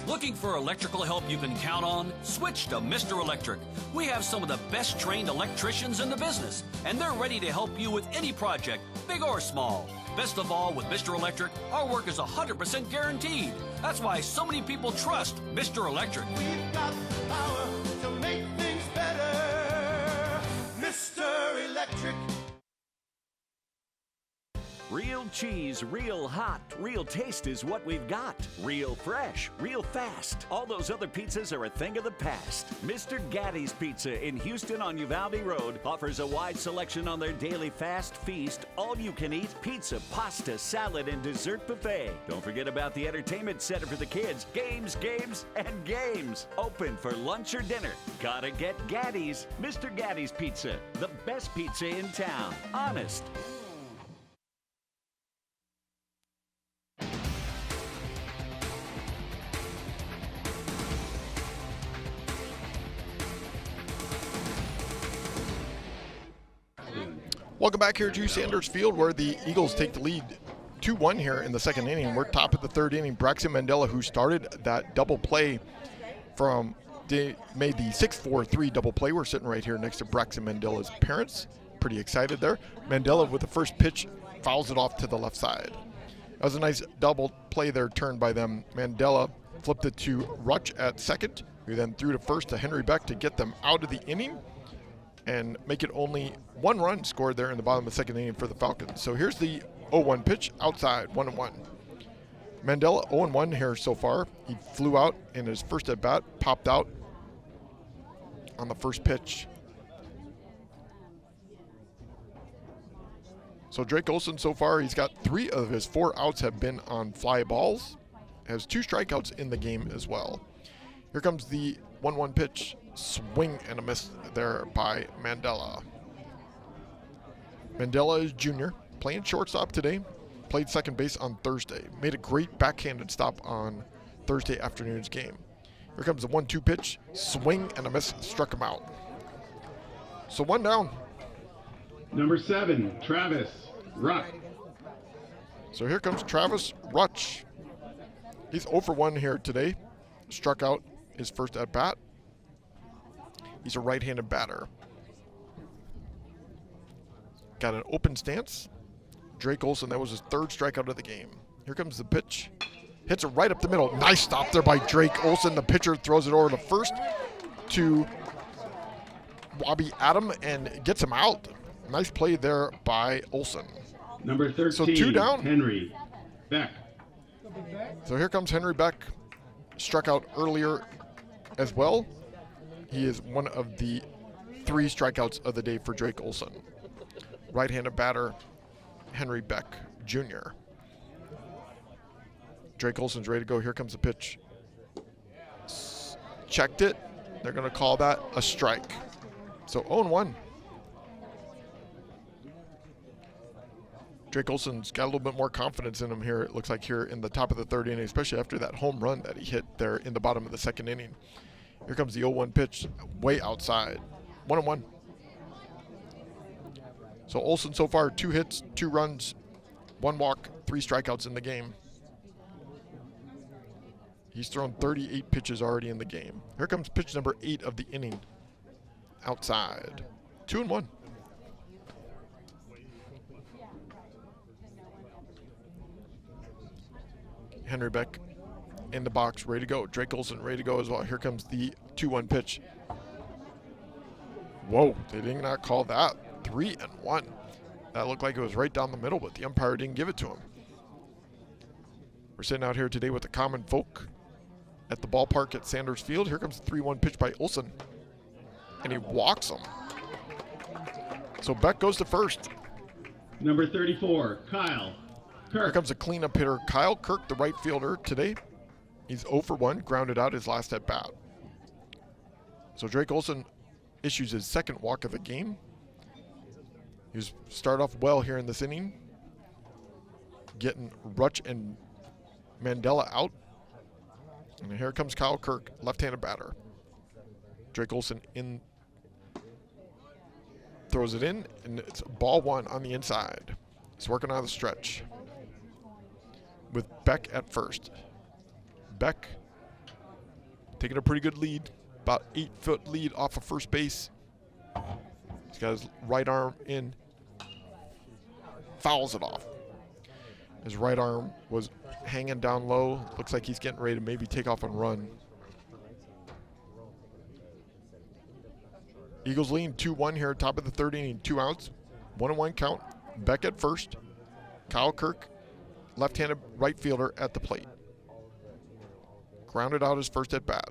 Looking for electrical help you can count on? Switch to Mr. Electric. We have some of the best trained electricians in the business, and they're ready to help you with any project, big or small. Best of all, with Mr. Electric, our work is 100% guaranteed. That's why so many people trust Mr. Electric. We've got the power to make things better. Mr. Electric. Real cheese, real hot, real taste is what we've got. Real fresh, real fast. All those other pizzas are a thing of the past. Mr. Gatti's Pizza in Houston on Uvalde Road offers a wide selection on their daily fast feast, all-you-can-eat pizza, pasta, salad, and dessert buffet. Don't forget about the entertainment center for the kids. Games, games, and games. Open for lunch or dinner. Gotta get Gatti's. Mr. Gatti's Pizza, the best pizza in town. Honest. Welcome back here to Sanders Field, where the Eagles take the lead 2-1 here in the second inning. We're top of the third inning. Braxton Mandela, who started that double play made the 6-4-3 double play. We're sitting right here next to Braxton Mandela's parents. Pretty excited there. Mandela with the first pitch fouls it off to the left side. That was a nice double play there, turned by them. Mandela flipped it to Rutch at second, who then threw to first to Henry Beck to get them out of the inning and make it only one run scored there in the bottom of the second inning for the Falcons. So here's the 0-1 pitch outside, 1-1. Mandela 0-1 here so far. He flew out in his first at bat, popped out on the first pitch. So Drake Olson so far, he's got 3 of his 4 outs have been on fly balls. Has 2 strikeouts in the game as well. Here comes the 1-1 pitch. Swing and a miss there by Mandela. Mandela is junior, playing shortstop today. Played second base on Thursday. Made a great backhanded stop on Thursday afternoon's game. Here comes the 1-2 pitch. Swing and a miss, struck him out. So 1 down. Number 7, Travis Ruck. So here comes Travis Rutch. He's 0 for 1 here today. Struck out his first at bat. He's a right-handed batter. Got an open stance. Drake Olson, that was his 3rd strikeout of the game. Here comes the pitch. Hits it right up the middle. Nice stop there by Drake Olson. The pitcher throws it over to first to Wabi Adam and gets him out. Nice play there by Olson. Number 13, so 2 down. Henry Beck. So here comes Henry Beck. Struck out earlier as well. He is one of the 3 strikeouts of the day for Drake Olson. Right-handed batter, Henry Beck Jr. Drake Olson's ready to go. Here comes the pitch. Checked it. They're going to call that a strike. So 0-1. Drake Olson's got a little bit more confidence in him here, it looks like, here in the top of the third inning, especially after that home run that he hit there in the bottom of the second inning. Here comes the 0-1 pitch, way outside. 1-1. So Olson so far, 2 hits, 2 runs, 1 walk, 3 strikeouts in the game. He's thrown 38 pitches already in the game. Here comes pitch number 8 of the inning. Outside. 2-1. Henry Beck in the box, ready to go. Drake Olson ready to go as well. Here comes the 2-1 pitch. Whoa, they did not call that. 3-1. That looked like it was right down the middle, but the umpire didn't give it to him. We're sitting out here today with the common folk at the ballpark at Sanders Field. Here comes the 3-1 pitch by Olson, and he walks him. So Beck goes to first. Number 34, Kyle Kirk. Here comes a cleanup hitter, Kyle Kirk, the right fielder today. He's 0 for 1, grounded out his last at bat. So Drake Olson issues his 2nd walk of the game. He's started off well here in this inning, getting Rutch and Mandela out. And here comes Kyle Kirk, left-handed batter. Drake Olson in, throws it in, and it's ball 1 on the inside. He's working on the stretch with Beck at first. Beck taking a pretty good lead, about 8-foot lead off of first base. He's got his right arm in, fouls it off. His right arm was hanging down low. Looks like he's getting ready to maybe take off and run. Eagles lead 2-1 here, top of the third inning, 2 outs, 1-1 count. Beck at first. Kyle Kirk, left-handed right fielder at the plate. Grounded out his first at bat.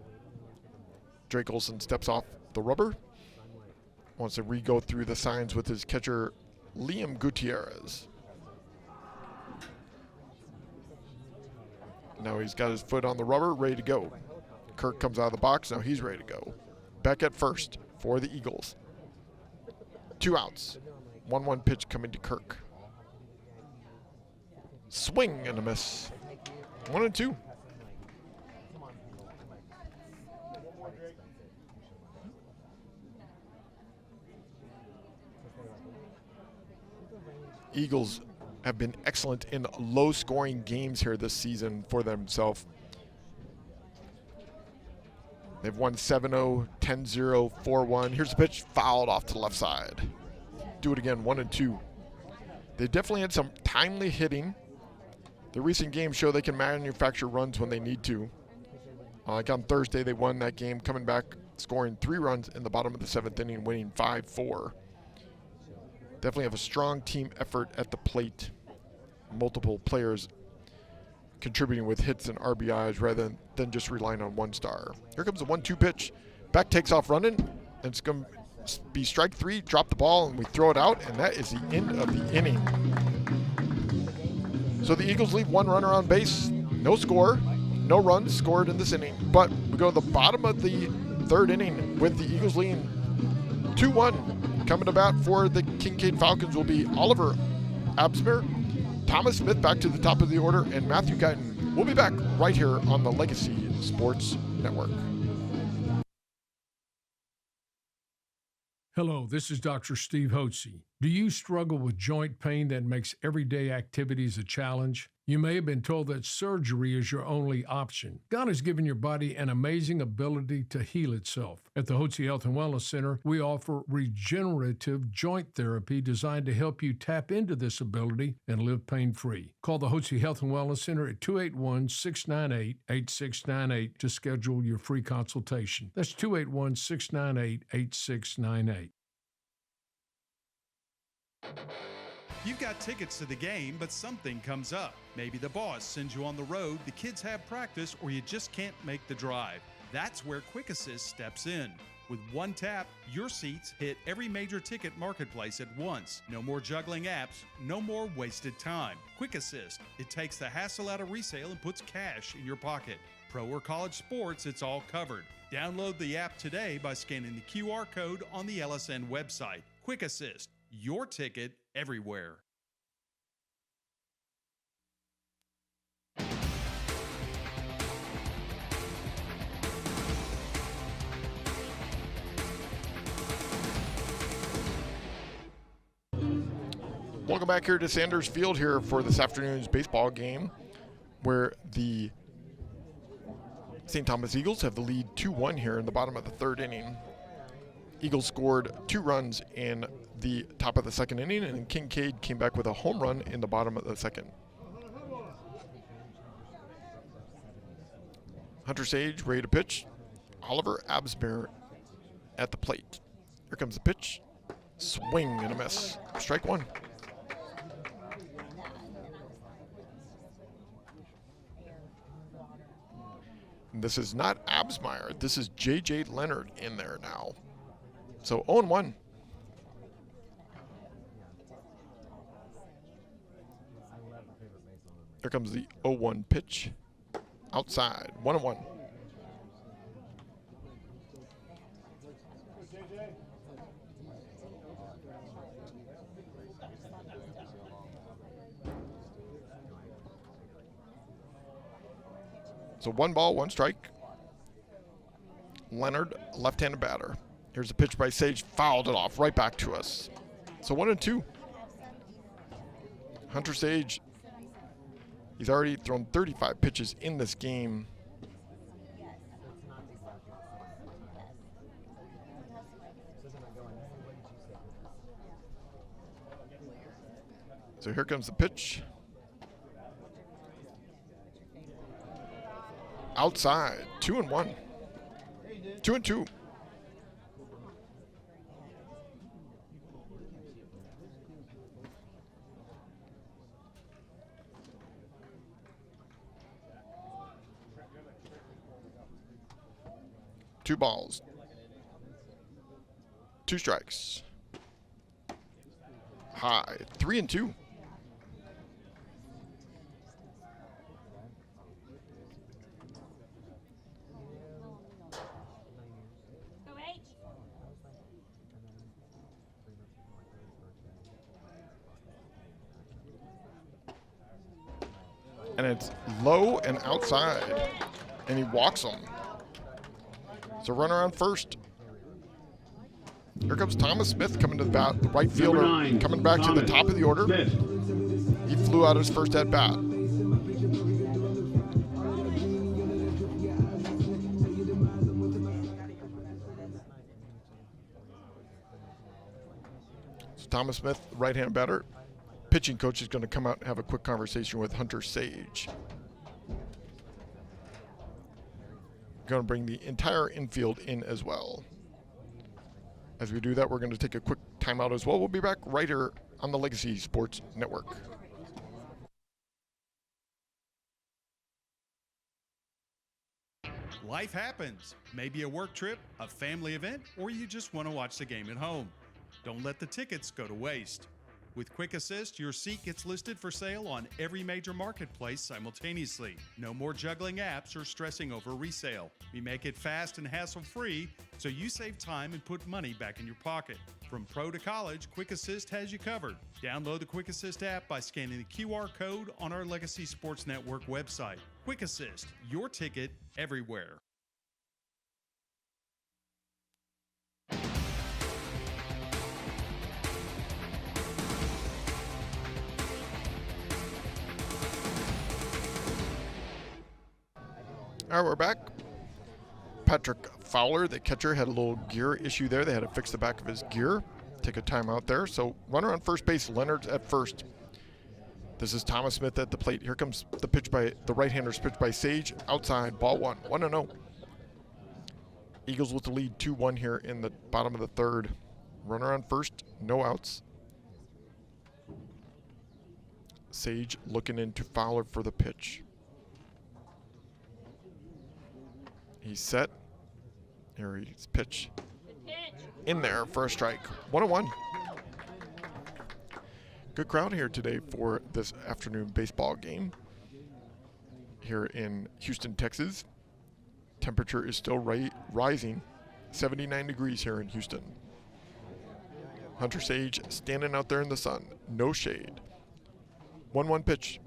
Drake Olson steps off the rubber. Wants to re-go through the signs with his catcher, Liam Gutierrez. Now he's got his foot on the rubber, ready to go. Kirk comes out of the box. Now he's ready to go. Back at first for the Eagles. 2 outs. 1-1 pitch coming to Kirk. Swing and a miss. 1-2. Eagles have been excellent in low-scoring games here this season for themselves. They've won 7-0, 10-0, 4-1. Here's a pitch, fouled off to the left side. Do it again, 1-2. They definitely had some timely hitting. The recent games show they can manufacture runs when they need to. Like on Thursday, they won that game, coming back, scoring 3 runs in the bottom of the 7th inning, winning 5-4. Definitely have a strong team effort at the plate. Multiple players contributing with hits and RBIs rather than just relying on one star. Here comes the 1-2 pitch. Beck takes off running, and it's going to be strike 3, drop the ball, and we throw it out, and that is the end of the inning. So the Eagles leave 1 runner on base, no score, no runs scored in this inning. But we go to the bottom of the 3rd inning with the Eagles leading 2-1. Coming to bat for the Kinkaid Falcons will be Oliver Absmer, Thomas Smith back to the top of the order, and Matthew Guyton. We'll be back right here on the Legacy Sports Network. Hello, this is Dr. Steve Hotze. Do you struggle with joint pain that makes everyday activities a challenge? You may have been told that surgery is your only option. God has given your body an amazing ability to heal itself. At the Hotze Health and Wellness Center, we offer regenerative joint therapy designed to help you tap into this ability and live pain-free. Call the Hotze Health and Wellness Center at 281-698-8698 to schedule your free consultation. That's 281-698-8698. You've got tickets to the game, but something comes up. Maybe the boss sends you on the road, the kids have practice, or you just can't make the drive. That's where Quick Assist steps in. With one tap, your seats hit every major ticket marketplace at once. No more juggling apps, no more wasted time. Quick Assist, it takes the hassle out of resale and puts cash in your pocket. Pro or college sports, it's all covered. Download the app today by scanning the QR code on the LSN website. Quick Assist, your ticket everywhere. Welcome back here to Sanders Field here for this afternoon's baseball game, where the St. Thomas Eagles have the lead 2-1 here in the bottom of the 3rd inning. Eagles scored 2 runs in the top of the 2nd inning, and Kinkaid came back with a home run in the bottom of the 2nd. Hunter Sage ready to pitch. Oliver Absmer at the plate. Here comes the pitch. Swing and a miss. Strike 1. And this is not Absmeyer. This is J.J. Leonard in there now. So 0-1. Here comes the 0-1 pitch. Outside. 1-1. So 1 ball, 1 strike. Leonard, left-handed batter. Here's a pitch by Sage, fouled it off right back to us. So 1-2. Hunter Sage, he's already thrown 35 pitches in this game. So here comes the pitch. Outside, 2-1. 2-2. 2 balls. 2 strikes. High. 3-2. And it's low and outside. And he walks him. So runner on first. Here comes Thomas Smith coming to the bat. The right fielder coming back to the top of the order. He flew out his first at bat. So Thomas Smith, right-hand batter. Pitching coach is going to come out and have a quick conversation with Hunter Sage. Going to bring the entire infield in as well. As we do that, we're going to take a quick timeout as well. We'll be back right here on the Legacy Sports Network. Life happens. Maybe a work trip, a family event, or you just want to watch the game at home. Don't let the tickets go to waste. With Quick Assist, your seat gets listed for sale on every major marketplace simultaneously. No more juggling apps or stressing over resale. We make it fast and hassle-free, so you save time and put money back in your pocket. From pro to college, Quick Assist has you covered. Download the Quick Assist app by scanning the QR code on our Legacy Sports Network website. Quick Assist, your ticket everywhere. All right, we're back. Patrick Fowler, the catcher, had a little gear issue there. They had to fix the back of his gear. Take a timeout there. So runner on first base, Leonard's at first. This is Thomas Smith at the plate. Here comes the pitch by the right-hander's pitch by Sage. Outside, ball 1, 1-0. Eagles with the lead 2-1 here in the bottom of the third. Runner on first, no outs. Sage looking into Fowler for the pitch. He's set. Here he's pitch. In there for a strike. 1-1. Good crowd here today for this afternoon baseball game here in Houston, Texas. Temperature is still rising. 79 degrees here in Houston. Hunter Sage standing out there in the sun. No shade. 1-1 pitch.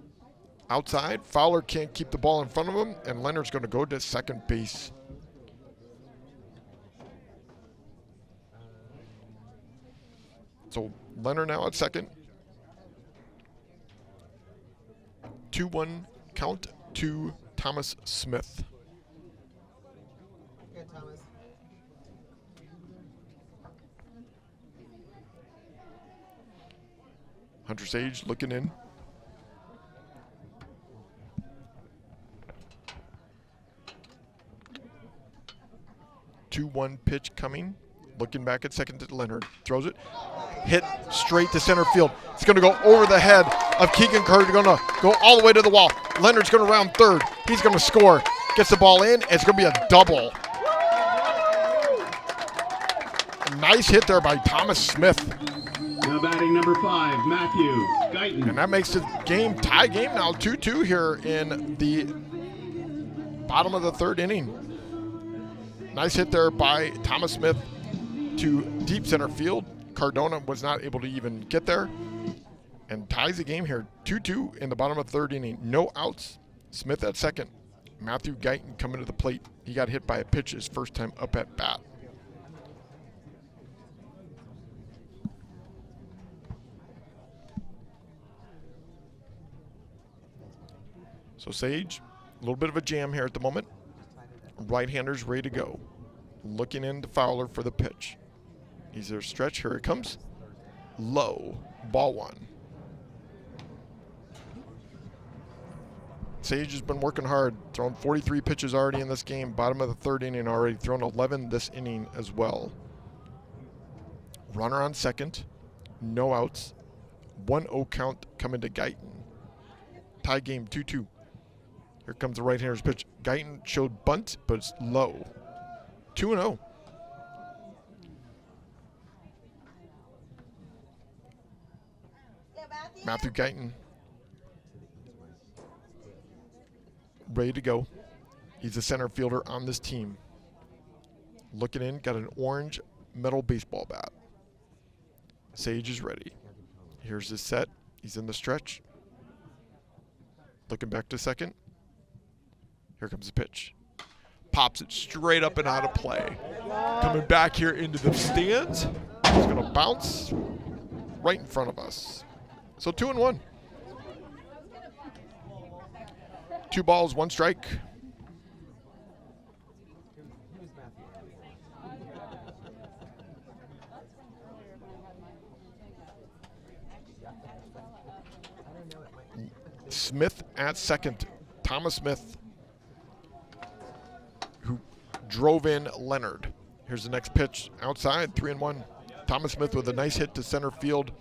Outside, Fowler can't keep the ball in front of him, and Leonard's going to go to second base. So Leonard now at second. 2-1 count to Thomas Smith. Good, Thomas. Hunter Sage looking in. Two-one pitch coming. Looking back at second to Leonard. Throws it. Hit straight to center field. It's going to go over the head of Kinkaid. Going to go all the way to the wall. Leonard's going to round third. He's going to score. Gets the ball in. It's going to be a double. A nice hit there by Thomas Smith. Now batting number 5, Matthew Guyton. And that makes the game tie game now 2-2 here in the bottom of the third inning. Nice hit there by Thomas Smith to deep center field. Cardona was not able to even get there and ties the game here 2-2 in the bottom of the third inning. No outs. Smith at second. Matthew Guyton coming to the plate. He got hit by a pitch his first time up at bat. So Sage, a little bit of a jam here at the moment. Right-hander's ready to go. Looking into Fowler for the pitch. He's there stretch. Here it comes. Low. Ball 1. Sage has been working hard. Thrown 43 pitches already in this game. Bottom of the third inning already. Thrown 11 this inning as well. Runner on second. No outs. 1-0 count coming to Guyton. Tie game 2-2. Here comes the right-hander's pitch. Guyton showed bunt, but it's low. 2-0. Matthew Guyton ready to go. He's a center fielder on this team. Looking in, got an orange metal baseball bat. Sage is ready. Here's his set. He's in the stretch. Looking back to second. Here comes the pitch. Pops it straight up and out of play. Coming back here into the stands. He's going to bounce right in front of us. So 2-1. 2 balls, 1 strike. Smith at second. Thomas Smith, who drove in Leonard. Here's the next pitch outside, 3-1. Thomas Smith with a nice hit to center field.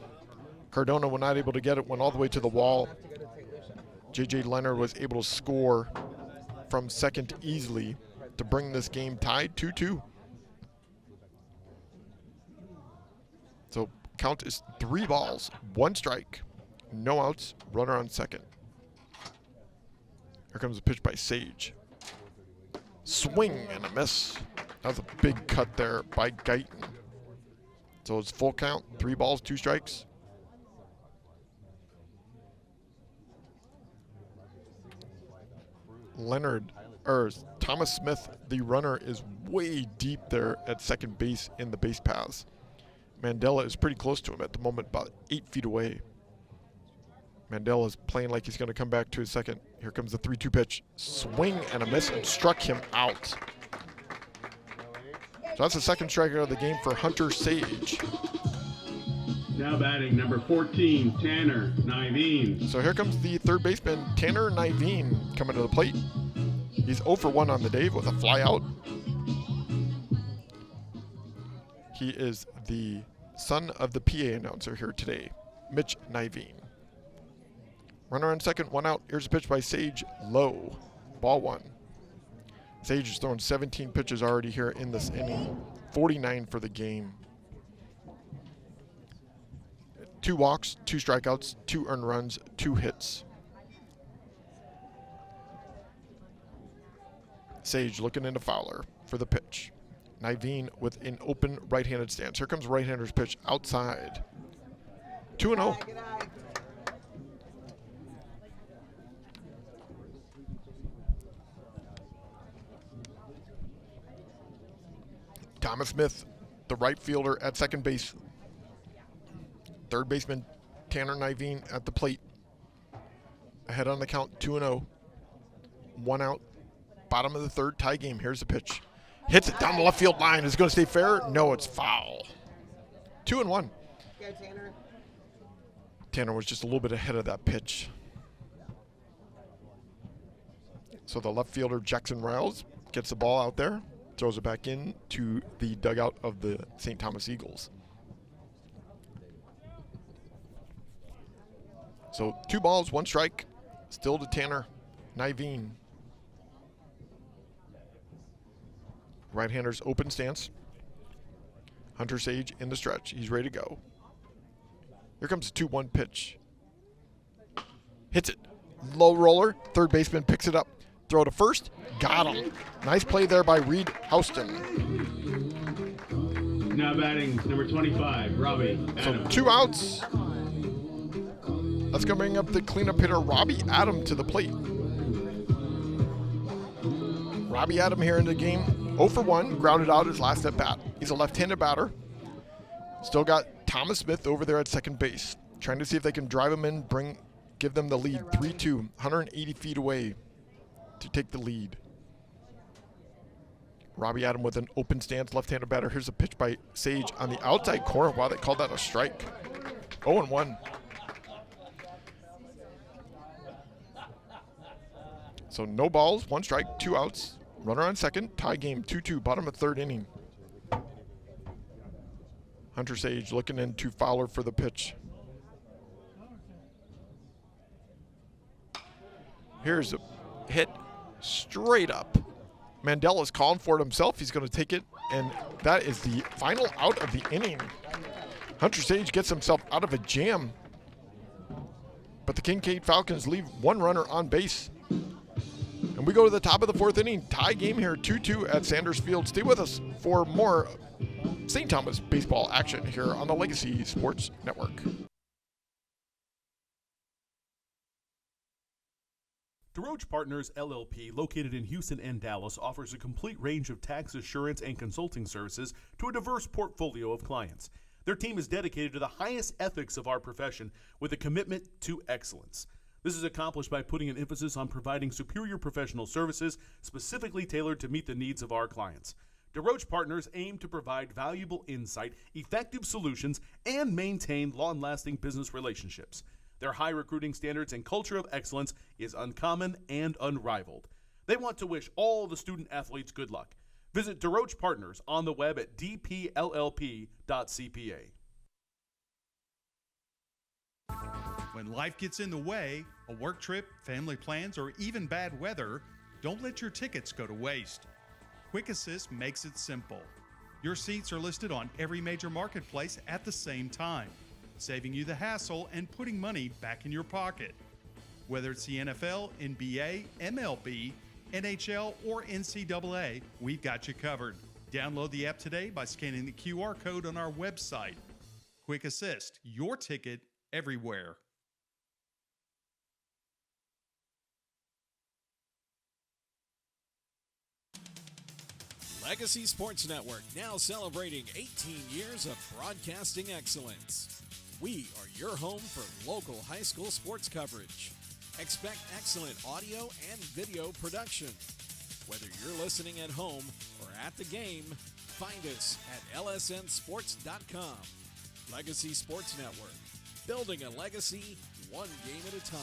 Cardona was not able to get it, went all the way to the wall. J.J. Leonard was able to score from second easily to bring this game tied 2-2. So count is 3 balls, 1 strike, no outs, runner on second. Here comes a pitch by Sage. Swing and a miss. That was a big cut there by Guyton. So it's full count, 3 balls, 2 strikes. Thomas Smith, the runner, is way deep there at second base in the base paths. Mandela is pretty close to him at the moment, about 8 feet away. Mandela is playing like he's going to come back to his second. Here comes the 3-2 pitch. Swing and a miss, and struck him out. So that's the second strikeout of the game for Hunter Sage. Now batting number 14, Tanner Niveen. So here comes the third baseman, Tanner Niveen, coming to the plate. He's 0 for 1 on the day with a fly out. He is the son of the PA announcer here today, Mitch Niveen. Runner on second, 1 out. Here's a pitch by Sage, low, ball 1. Sage has thrown 17 pitches already here in this inning, 49 for the game. 2 walks, 2 strikeouts, 2 earned runs, 2 hits. Sage looking into Fowler for the pitch. Niveen with an open right-handed stance. Here comes right-hander's pitch outside. 2-0. Thomas Smith, the right fielder at second base. Third baseman Tanner Niveen at the plate. Ahead on the count, 2-0. 1 out. Bottom of the third, tie game. Here's the pitch. Hits it down the left field line. Is it going to stay fair? No, it's foul. 2-1. Go, Tanner. Tanner was just a little bit ahead of that pitch. So the left fielder, Jackson Riles, gets the ball out there, throws it back in to the dugout of the St. Thomas Eagles. So 2 balls, 1 strike, still to Tanner Niveen. Right-hander's open stance. Hunter Sage in the stretch. He's ready to go. Here comes the 2-1 pitch. Hits it. Low roller. Third baseman picks it up. Throw to first. Got him. Nice play there by Reed Houston. Now batting number 25, Robbie Adam. So 2 outs. That's going to bring up the cleanup hitter, Robbie Adam, to the plate. Robbie Adam here in the game, 0 for 1, grounded out his last at bat. He's a left-handed batter. Still got Thomas Smith over there at second base, trying to see if they can drive him in, give them the lead, 3-2, 180 feet away to take the lead. Robbie Adam with an open stance, left-handed batter. Here's a pitch by Sage on the outside corner. Wow, they called that a strike. 0-1. So no balls, 1 strike, 2 outs. Runner on second, tie game, 2-2, bottom of third inning. Hunter Sage looking into Fowler for the pitch. Here's a hit straight up. Mandela's calling for it himself. He's going to take it, and that is the final out of the inning. Hunter Sage gets himself out of a jam, but the Kinkaid Falcons leave one runner on base. And we go to the top of the fourth inning. Tie game here, 2-2 at Sanders Field. Stay with us for more St. Thomas baseball action here on the Legacy Sports Network. DeRoche Partners LLP, located in Houston and Dallas, offers a complete range of tax assurance and consulting services to a diverse portfolio of clients. Their team is dedicated to the highest ethics of our profession with a commitment to excellence. This is accomplished by putting an emphasis on providing superior professional services specifically tailored to meet the needs of our clients. DeRoche Partners aim to provide valuable insight, effective solutions, and maintain long-lasting business relationships. Their high recruiting standards and culture of excellence is uncommon and unrivaled. They want to wish all the student athletes good luck. Visit DeRoche Partners on the web at dpllp.cpa. When life gets in the way, a work trip, family plans, or even bad weather, don't let your tickets go to waste. Quick Assist makes it simple. Your seats are listed on every major marketplace at the same time, saving you the hassle and putting money back in your pocket. Whether it's the NFL, NBA, MLB, NHL, or NCAA, we've got you covered. Download the app today by scanning the QR code on our website. Quick Assist, your ticket everywhere. Legacy Sports Network, now celebrating 18 years of broadcasting excellence. We are your home for local high school sports coverage. Expect excellent audio and video production. Whether you're listening at home or at the game, find us at lsnsports.com. Legacy Sports Network, building a legacy one game at a time.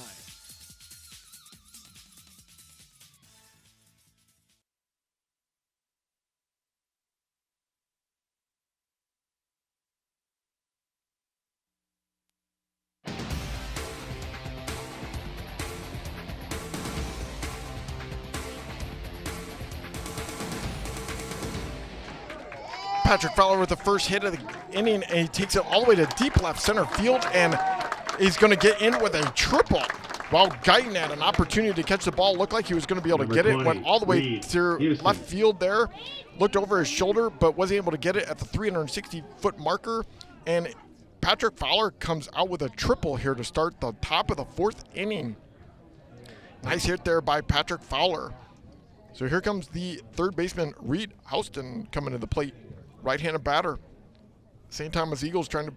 Patrick Fowler with the first hit of the inning, and he takes it all the way to deep left center field, and he's going to get in with a triple. While Guyton had an opportunity to catch the ball, looked like he was going to be able to get it, went all the way through left field there, looked over his shoulder, but wasn't able to get it at the 360-foot marker, and Patrick Fowler comes out with a triple here to start the top of the fourth inning. Nice hit there by Patrick Fowler. So here comes the third baseman, Reed Houston, coming to the plate. Right-handed batter. St. Thomas Eagles trying to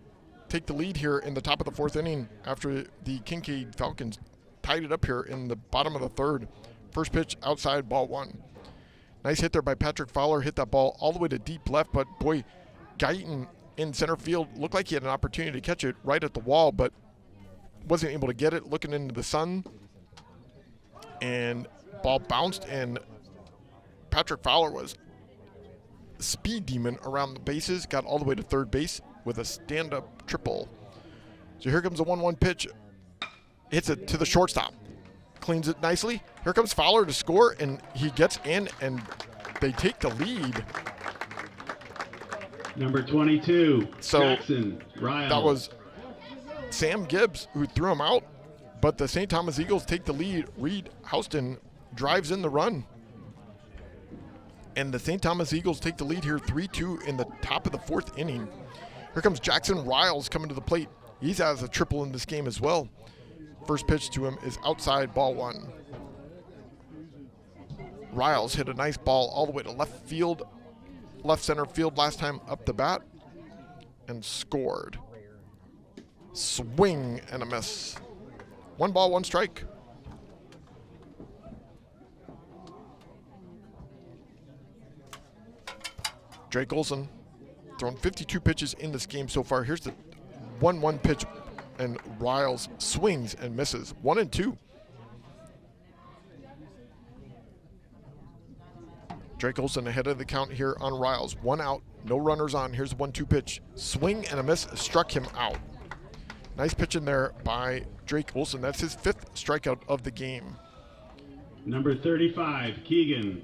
take the lead here in the top of the fourth inning after the Kinkaid Falcons tied it up here in the bottom of the third. First pitch outside, ball one. Nice hit there by Patrick Fowler. Hit that ball all the way to deep left, but boy, Guyton in center field looked like he had an opportunity to catch it right at the wall, but wasn't able to get it. Looking into the sun, and ball bounced, and Patrick Fowler was speed demon around the bases, got all the way to third base with a stand-up triple. So here comes a 1-1 pitch, hits it to the shortstop, cleans it nicely. Here comes Fowler to score, and he gets in, and they take the lead. Number 22, so Jackson Riles. That was Sam Gibbs who threw him out, but the St. Thomas Eagles take the lead. Reed Houston drives in the run, and the St. Thomas Eagles take the lead here 3-2 in the top of the fourth inning. Here comes Jackson Riles coming to the plate. He has a triple in this game as well. First pitch to him is outside, ball one. Riles hit a nice ball all the way to left field, left center field last time up the bat, and scored. Swing and a miss. 1 ball, 1 strike. Drake Olson thrown 52 pitches in this game so far. Here's the 1-1 pitch, and Riles swings and misses. 1-2. Drake Olson ahead of the count here on Riles. 1 out, no runners on. Here's the 1-2 pitch. Swing and a miss, struck him out. Nice pitch in there by Drake Olson. That's his 5th strikeout of the game. Number 35, Keegan.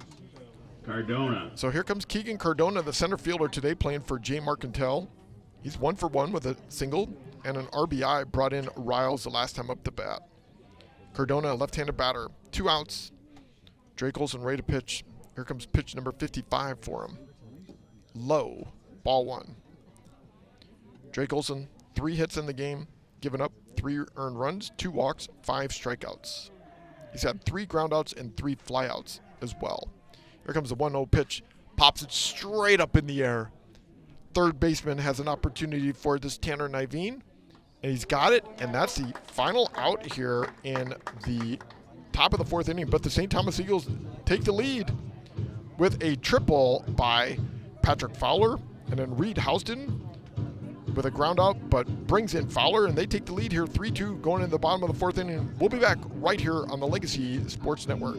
Cardona. So here comes Keegan Cardona, the center fielder today, playing for Jay Marcantel. He's 1 for 1 with a single and an RBI, brought in Riles the last time up the bat. Cardona, left-handed batter, 2 outs. Drake Olson ready to pitch. Here comes pitch number 55 for him. Low, ball 1. Drake Olson, 3 hits in the game, given up 3 earned runs, 2 walks, 5 strikeouts. He's had 3 groundouts and 3 flyouts as well. Here comes the 1-0 pitch, pops it straight up in the air. Third baseman has an opportunity for this Tanner Niveen, and he's got it, and that's the final out here in the top of the 4th inning. But the St. Thomas Eagles take the lead with a triple by Patrick Fowler, and then Reed Houston with a ground out, but brings in Fowler, and they take the lead here 3-2 going into the bottom of the 4th inning. We'll be back right here on the Legacy Sports Network.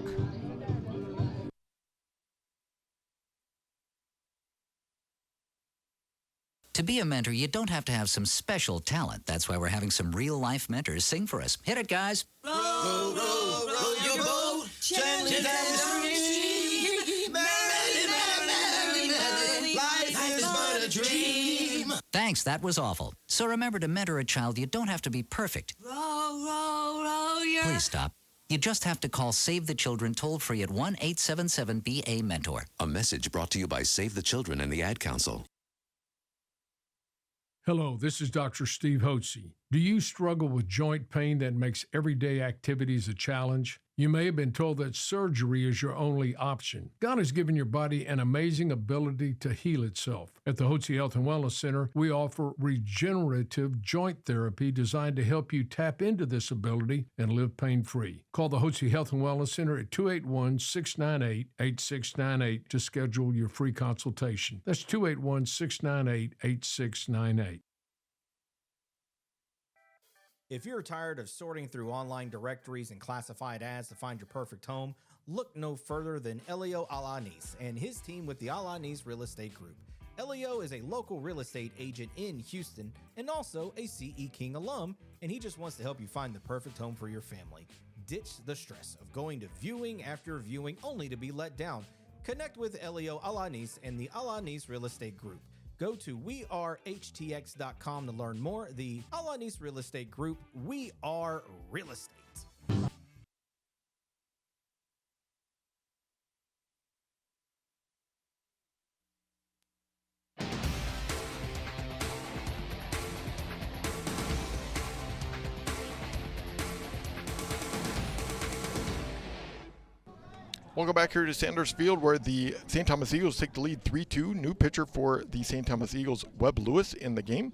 To be a mentor, you don't have to have some special talent. That's why we're having some real-life mentors sing for us. Hit it, guys. Row, row, row your boat gently down the stream. Merrily, merrily, merrily, life is but a dream. Thanks, that was awful. So remember, to mentor a child, you don't have to be perfect. Row, row, row your... Please stop. You just have to call Save the Children toll-free at 1-877-BA-MENTOR. A message brought to you by Save the Children and the Ad Council. Hello, this is Dr. Steve Hotze. Do you struggle with joint pain that makes everyday activities a challenge? You may have been told that surgery is your only option. God has given your body an amazing ability to heal itself. At the Hotze Health and Wellness Center, we offer regenerative joint therapy designed to help you tap into this ability and live pain-free. Call the Hotze Health and Wellness Center at 281-698-8698 to schedule your free consultation. That's 281-698-8698. If you're tired of sorting through online directories and classified ads to find your perfect home, look no further than Elio Alanis and his team with the Alanis Real Estate Group. Elio is a local real estate agent in Houston and also a CE King alum, and he just wants to help you find the perfect home for your family. Ditch the stress of going to viewing after viewing only to be let down. Connect with Elio Alanis and the Alanis Real Estate Group. Go to wearehtx.com to learn more. The Alanis Real Estate Group, we are real estate. Welcome back here to Sanders Field, where the St. Thomas Eagles take the lead 3-2. New pitcher for the St. Thomas Eagles, Webb Lewis, in the game.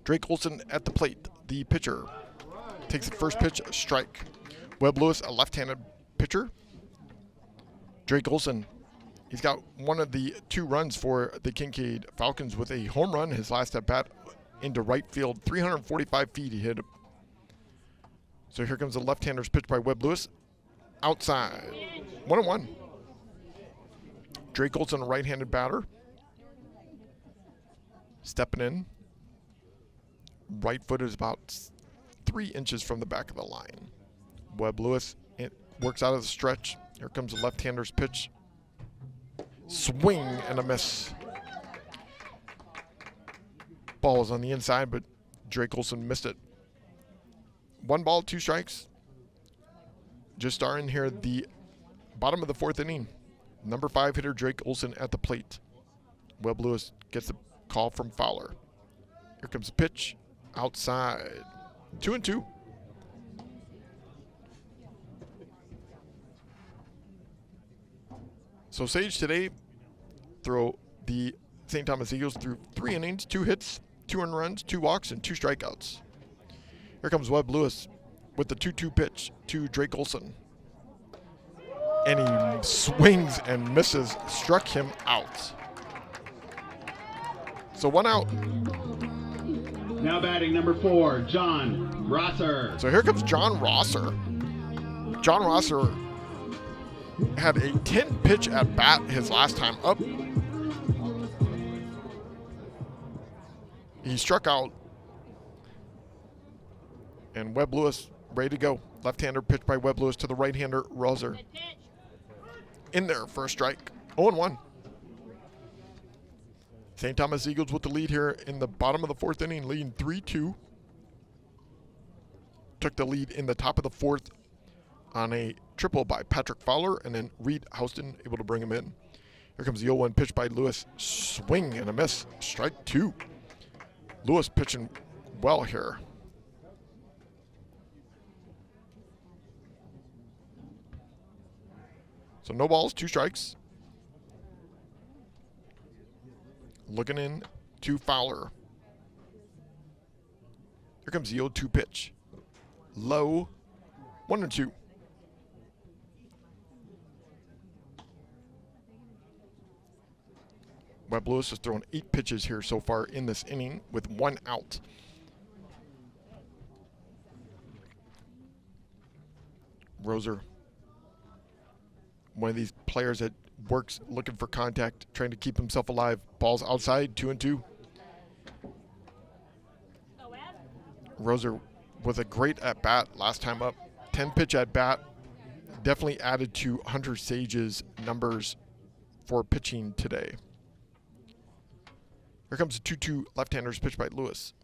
Drake Olson at the plate. The pitcher takes the first pitch, strike. Webb Lewis, a left-handed pitcher. Drake Olson, he's got one of the 2 runs for the Kinkaid Falcons with a home run. His last at-bat into right field, 345 feet he hit. So here comes the left-hander's pitch by Webb Lewis. Outside. 1-1. Drake Olson, a right-handed batter. Stepping in. Right foot is about 3 inches from the back of the line. Webb Lewis works out of the stretch. Here comes the left-hander's pitch. Swing and a miss. Ball was on the inside, but Drake Olson missed it. 1 ball, 2 strikes. Just starting here the bottom of the 4th inning. Number 5 hitter Drake Olson at the plate. Webb Lewis gets a call from Fowler. Here comes the pitch. Outside. 2-2. So Sage today throw the St. Thomas Eagles through 3 innings, 2 hits, 2 earned runs, 2 walks, and 2 strikeouts. Here comes Webb Lewis with the 2-2 pitch to Drake Olson. And he swings and misses, struck him out. So 1 out. Now batting number 4, John Rosser. So here comes John Rosser. John Rosser had a 10-pitch at bat his last time up. He struck out. And Webb Lewis ready to go. Left-hander pitch by Webb Lewis to the right-hander, Rosser. In there for a strike. 0-1. St. Thomas Eagles with the lead here in the bottom of the fourth inning, leading 3-2. Took the lead in the top of the fourth on a triple by Patrick Fowler, and then Reed Houston able to bring him in. Here comes the 0-1 pitch by Lewis. Swing and a miss. Strike 2. Lewis pitching well here. So no balls, 2 strikes. Looking in to Fowler. Here comes the 0-2 pitch. Low, 1-2. Webb Lewis has thrown 8 pitches here so far in this inning with 1 out. Roser, one of these players that works looking for contact, trying to keep himself alive. Ball's outside, 2-2. Roser with a great at-bat last time up. 10-pitch at-bat. Definitely added to Hunter Sage's numbers for pitching today. Here comes the 2-2 left-hander's pitch by Lewis.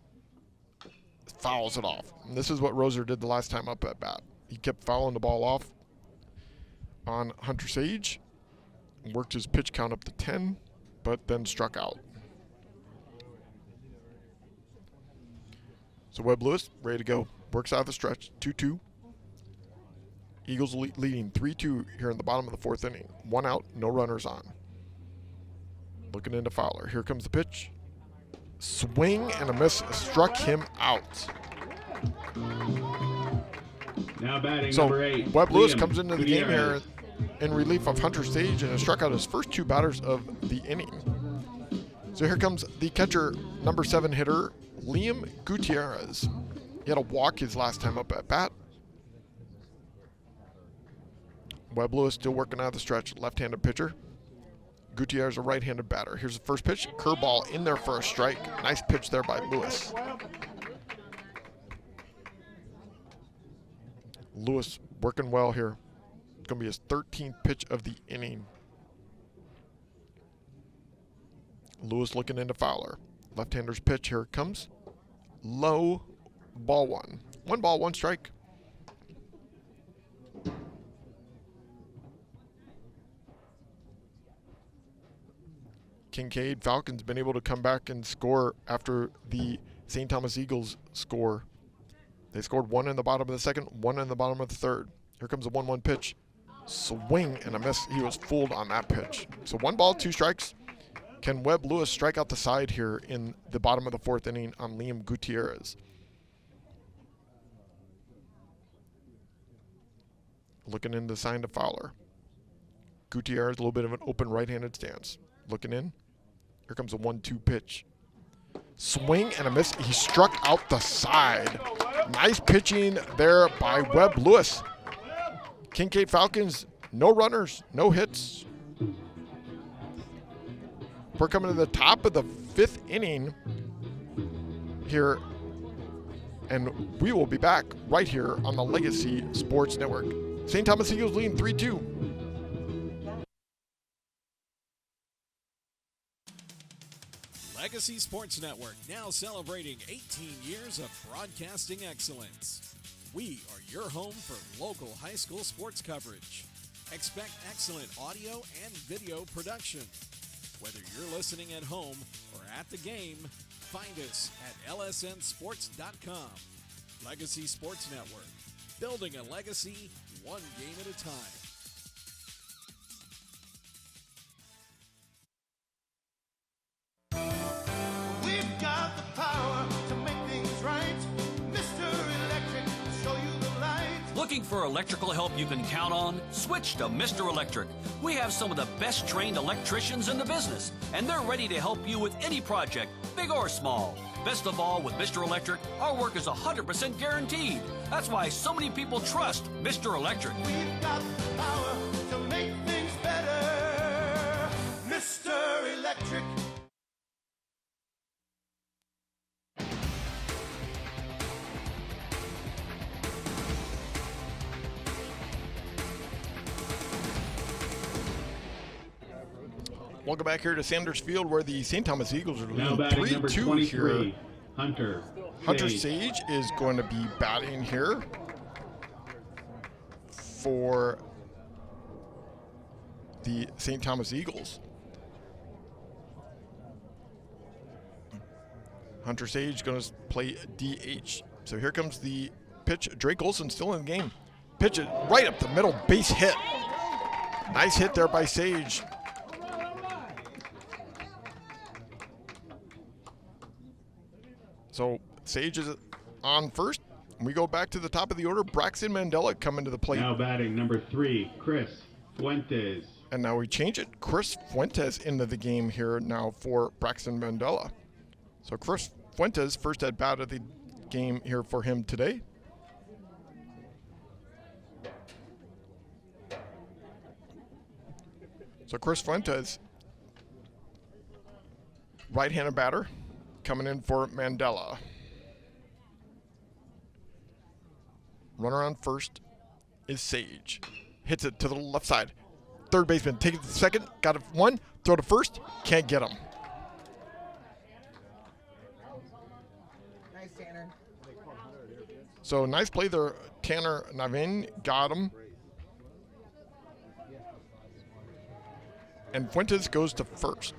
Fouls it off. And this is what Roser did the last time up at bat. He kept fouling the ball off on Hunter Sage. Worked his pitch count up to 10, but then struck out. So Webb Lewis, ready to go. Works out of the stretch, 2-2. Eagles leading 3-2 here in the bottom of the fourth inning. 1 out, no runners on. Looking into Fowler. Here comes the pitch. Swing and a miss. Struck him out. Now batting so number 8. Webb Lewis Liam comes into the game here Gutierrez. in relief of Hunter Sage and has struck out his first 2 batters of the inning. So here comes the catcher, number 7 hitter, Liam Gutierrez. He had a walk his last time up at bat. Webb Lewis still working out of the stretch, left-handed pitcher. Gutierrez a right-handed batter. Here's the first pitch, curveball in there for a strike. Nice pitch there by Lewis. Lewis working well here. It's going to be his 13th pitch of the inning. Lewis looking into Fowler. Left-hander's pitch, here it comes. Low, ball 1. 1 ball, 1 strike. Kinkaid Falcons been able to come back and score after the St. Thomas Eagles score. They scored 1 in the bottom of the second, 1 in the bottom of the third. Here comes a 1-1 pitch. Swing and a miss. He was fooled on that pitch. So 1 ball, 2 strikes. Can Webb Lewis strike out the side here in the bottom of the fourth inning on Liam Gutierrez? Looking in the sign to Fowler. Gutierrez, a little bit of an open right-handed stance. Looking in. Here comes a 1-2 pitch. Swing and a miss. He struck out the side. Nice pitching there by Webb Lewis. Kinkaid Falcons, no runners, no hits. We're coming to the top of the 5th inning here, and we will be back right here on the Legacy Sports Network. St. Thomas Eagles leading 3-2. Legacy Sports Network, now celebrating 18 years of broadcasting excellence. We are your home for local high school sports coverage. Expect excellent audio and video production. Whether you're listening at home or at the game, find us at lsnsports.com. Legacy Sports Network, building a legacy one game at a time. We've got the power to make things right. Mr. Electric, show you the light. Looking for electrical help you can count on? Switch to Mr. Electric. We have some of the best trained electricians in the business, and they're ready to help you with any project, big or small. Best of all, with Mr. Electric, our work is 100% guaranteed. That's why so many people trust Mr. Electric. We've got the power to make things better. Mr. Electric. Welcome back here to Sanders Field, where the St. Thomas Eagles are Now leading batting number 3-2 23, here. Hunter Sage is going to be batting here for the St. Thomas Eagles. Hunter Sage going to play DH. So here comes the pitch. Drake Olson still in the game. Pitch it right up the middle, base hit. Nice hit there by Sage. So Sage is on first. We go back to the top of the order. Braxton Mandela coming to the plate. Now batting number 3, Chris Fuentes. And now we change it. Chris Fuentes into the game here now for Braxton Mandela. So Chris Fuentes, first at bat of the game here for him today. So Chris Fuentes, right-handed batter, coming in for Mandela. Runner on first is Sage. Hits it to the left side. Third baseman takes it to second, got it one, throw to first, can't get him. Nice, Tanner. So nice play there. Tanner Navin got him. And Fuentes goes to first.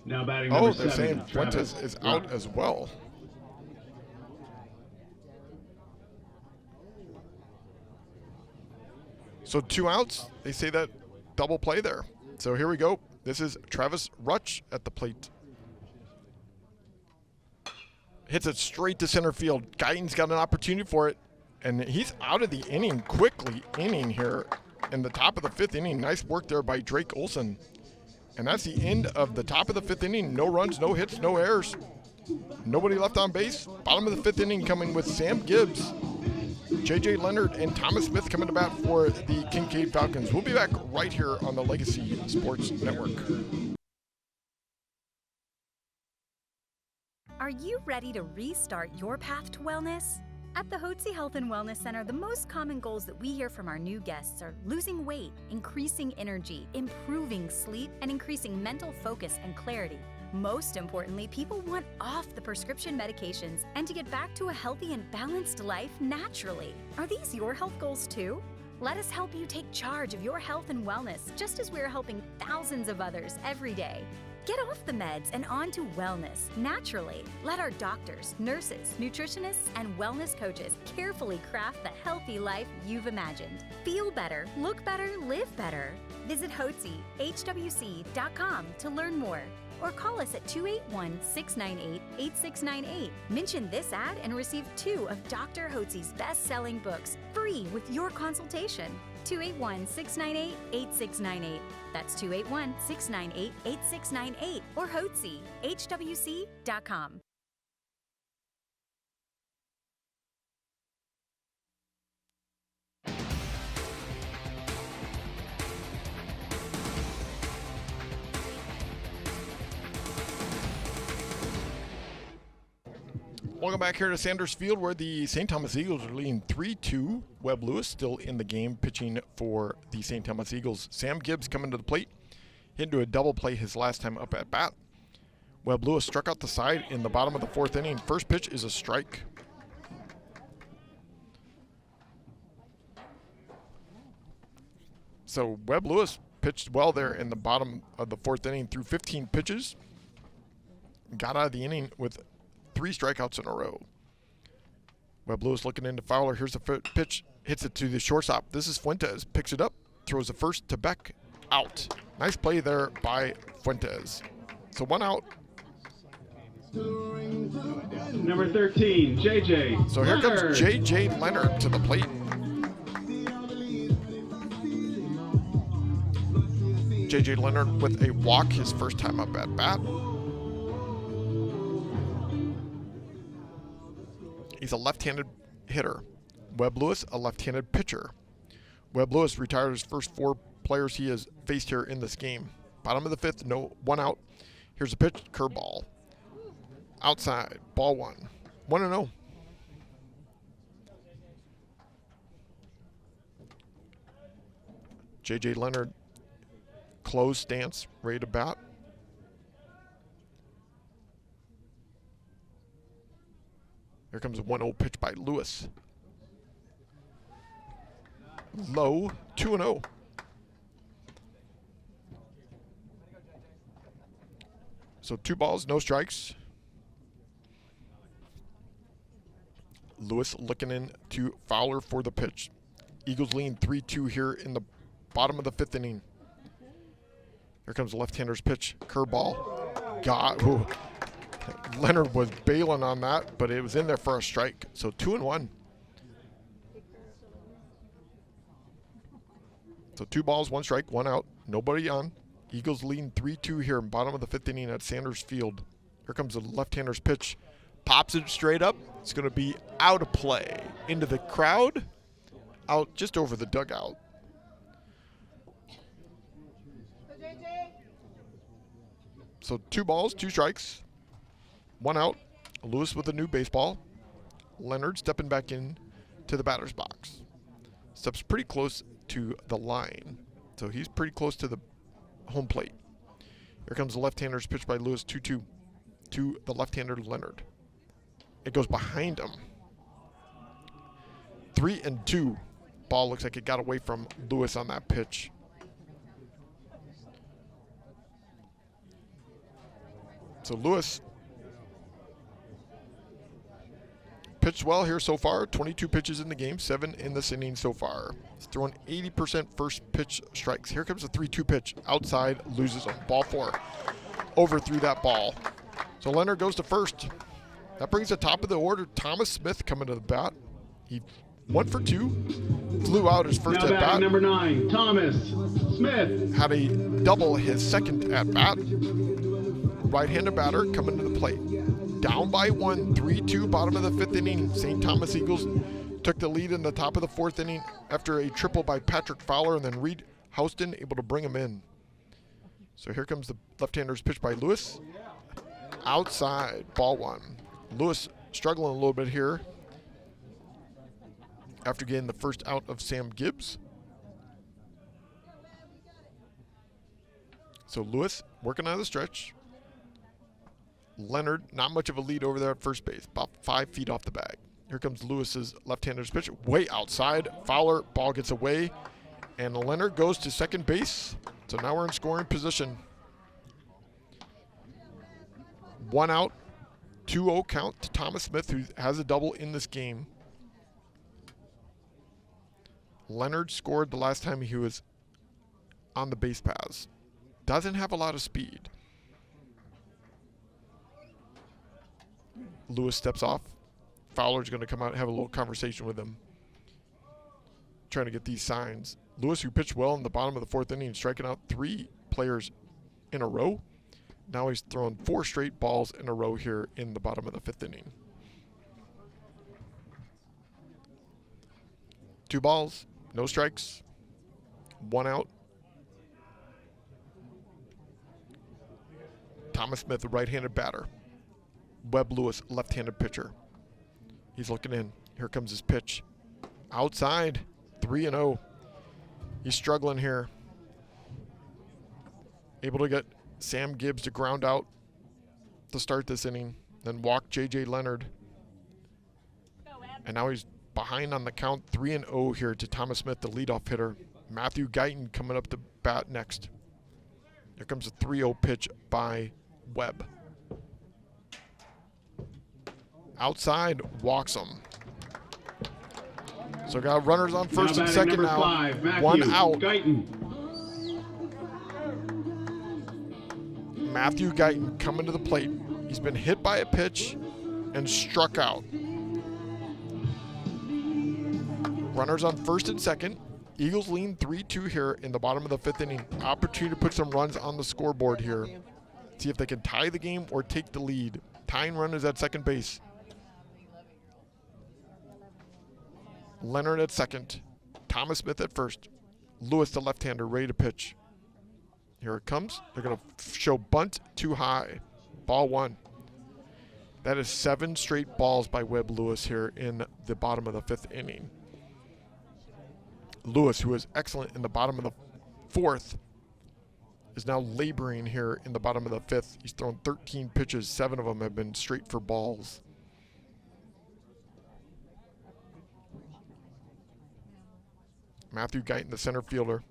Now batting Oh, number they're 7, saying Fuentes Travis is out Rock. as well. So 2 outs. They say that double play there. So here we go. This is Travis Rutch at the plate. Hits it straight to center field. Guyton's got an opportunity for it. And he's out of the inning quickly. Inning here in the top of the 5th inning. Nice work there by Drake Olson. And that's the end of the top of the 5th inning. No runs, no hits, no errors. Nobody left on base. Bottom of the 5th inning coming with Sam Gibbs, J.J. Leonard, and Thomas Smith coming to bat for the Kinkaid Falcons. We'll be back right here on the Legacy Sports Network. Are you ready to restart your path to wellness? At the Hotze Health and Wellness Center, the most common goals that we hear from our new guests are losing weight, increasing energy, improving sleep, and increasing mental focus and clarity. Most importantly, people want off the prescription medications and to get back to a healthy and balanced life naturally. Are these your health goals too? Let us help you take charge of your health and wellness, just as we're helping thousands of others every day. Get off the meds and on to wellness naturally. Let our doctors, nurses, nutritionists, and wellness coaches carefully craft the healthy life you've imagined. Feel better, look better, live better. Visit HWC.com to learn more, or call us at 281-698-8698. Mention this ad and receive 2 of Dr. Hotze's best-selling books free with your consultation. 281-698-8698. That's 281-698-8698 or Hotze, HWC.com. Welcome back here to Sanders Field, where the St. Thomas Eagles are leading 3-2. Webb Lewis still in the game, pitching for the St. Thomas Eagles. Sam Gibbs coming to the plate, hit into a double play his last time up at bat. Webb Lewis struck out the side in the bottom of the 4th inning. First pitch is a strike. So Webb Lewis pitched well there in the bottom of the 4th inning through 15 pitches. Got out of the inning with 3 strikeouts in a row. Webb Lewis looking into Fowler. Here's the pitch. Hits it to the shortstop. This is Fuentes. Picks it up. Throws the first to Beck. Out. Nice play there by Fuentes. So 1 out. Number 13, JJ. So here Leonard. comes J.J. Leonard to the plate. J.J. Leonard with a walk his first time up at bat. He's a left-handed hitter. Webb Lewis, a left-handed pitcher. Webb Lewis retired his first 4 players he has faced here in this game. Bottom of the 5th, 1 out. Here's a pitch, curveball. Outside, ball 1. 1-0. J.J. Leonard closed stance, ready to bat. Here comes a 1-0 pitch by Lewis. Low, 2-0. So 2 balls, no strikes. Lewis looking in to Fowler for the pitch. Eagles lean 3-2 here in the bottom of the 5th inning. Here comes the left-hander's pitch. Curveball. Ooh. Leonard was bailing on that, but it was in there for a strike. So 2-1. So 2 balls, 1 strike, 1 out. Nobody on. Eagles leading 3-2 here in bottom of the 5th inning at Sanders Field. Here comes the left-hander's pitch. Pops it straight up. It's going to be out of play. Into the crowd. Out just over the dugout. So 2 balls, 2 strikes, 1 out. Lewis with a new baseball. Leonard stepping back in to the batter's box. Steps pretty close to the line. So he's pretty close to the home plate. Here comes the left-hander's pitch by Lewis, 2-2 to the left-hander Leonard. It goes behind him. 3-2. Ball looks like it got away from Lewis on that pitch. So Lewis pitched well here so far. 22 pitches in the game, 7 in this inning so far. He's throwing 80% first pitch strikes. Here comes a 3-2 pitch. Outside, loses him. Ball 4. Overthrew that ball. So Leonard goes to first. That brings the top of the order. Thomas Smith coming to the bat. He 1 for 2. Flew out his first now at bat. Number 9, Thomas Smith. Had a double his second at bat. Right-handed batter coming to the plate. Down by 1, 3-2, bottom of the 5th inning. St. Thomas Eagles took the lead in the top of the 4th inning after a triple by Patrick Fowler, and then Reed Houston able to bring him in. So here comes the left-hander's pitch by Lewis. Outside, ball 1. Lewis struggling a little bit here after getting the first out of Sam Gibbs. So Lewis working on the stretch. Leonard, not much of a lead over there at first base, about 5 feet off the bag. Here comes Lewis's left-hander's pitch, way outside. Fowler, ball gets away, and Leonard goes to second base. So now we're in scoring position. 1 out, 2-0 count to Thomas Smith, who has a double in this game. Leonard scored the last time he was on the base paths. Doesn't have a lot of speed. Lewis steps off. Fowler's going to come out and have a little conversation with him, trying to get these signs. Lewis, who pitched well in the bottom of the 4th inning, striking out 3 players in a row. Now he's throwing 4 straight balls in a row here in the bottom of the 5th inning. 2 balls, no strikes, 1 out. Thomas Smith, the right-handed batter. Webb Lewis, left-handed pitcher. He's looking in. Here comes his pitch. Outside, 3-0. He's struggling here. Able to get Sam Gibbs to ground out to start this inning, then walk J.J. Leonard. And now he's behind on the count, 3-0 here to Thomas Smith, the leadoff hitter. Matthew Guyton coming up to bat next. Here comes a 3-0 pitch by Webb. Outside, walks him. So got runners on first and second now. 5, Matthew 1 out. Guyton. Matthew Guyton coming to the plate. He's been hit by a pitch and struck out. Runners on first and second. Eagles lean 3-2 here in the bottom of the 5th inning. Opportunity to put some runs on the scoreboard here. See if they can tie the game or take the lead. Tying run is at second base. Leonard at second. Thomas Smith at first. Lewis, the left-hander, ready to pitch. Here it comes. They're going to show bunt too high. Ball 1. That is 7 straight balls by Webb Lewis here in the bottom of the 5th inning. Lewis, who was excellent in the bottom of the 4th, is now laboring here in the bottom of the 5th. He's thrown 13 pitches. 7 of them have been straight for balls. Matthew Guyton, the center fielder,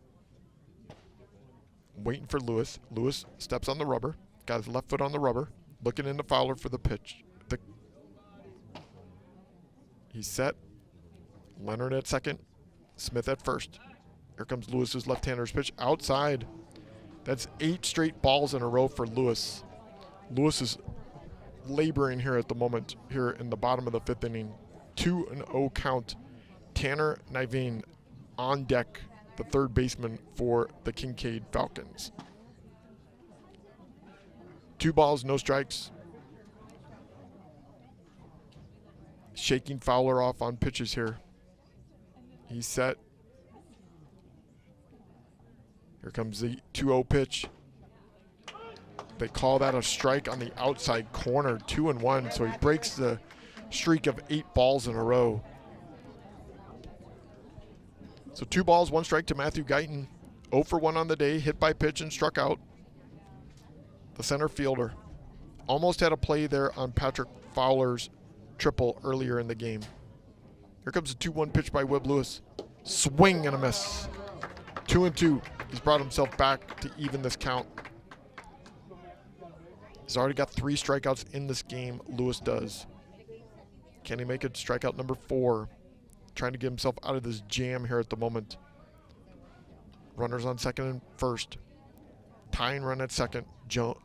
waiting for Lewis. Lewis steps on the rubber. Got his left foot on the rubber. Looking into Fowler for the pitch. He's set. Leonard at second. Smith at first. Here comes Lewis's left-hander's pitch outside. That's 8 straight balls in a row for Lewis. Lewis is laboring here at the moment, here in the bottom of the 5th inning. 2-0 count. Tanner Niveen on deck, the third baseman for the Kinkaid Falcons. 2 balls, no strikes. Shaking Fowler off on pitches here. He's set. Here comes the 2-0 pitch. They call that a strike on the outside corner, 2-1, so he breaks the streak of 8 balls in a row. So 2 balls, 1 strike to Matthew Guyton. 0 for 1 on the day, hit by pitch and struck out. The center fielder almost had a play there on Patrick Fowler's triple earlier in the game. Here comes a 2-1 pitch by Webb Lewis. Swing and a miss. 2-2. He's brought himself back to even this count. He's already got 3 strikeouts in this game, Lewis does. Can he make it strikeout number 4? Trying to get himself out of this jam here at the moment. Runners on second and first. Tying run at second,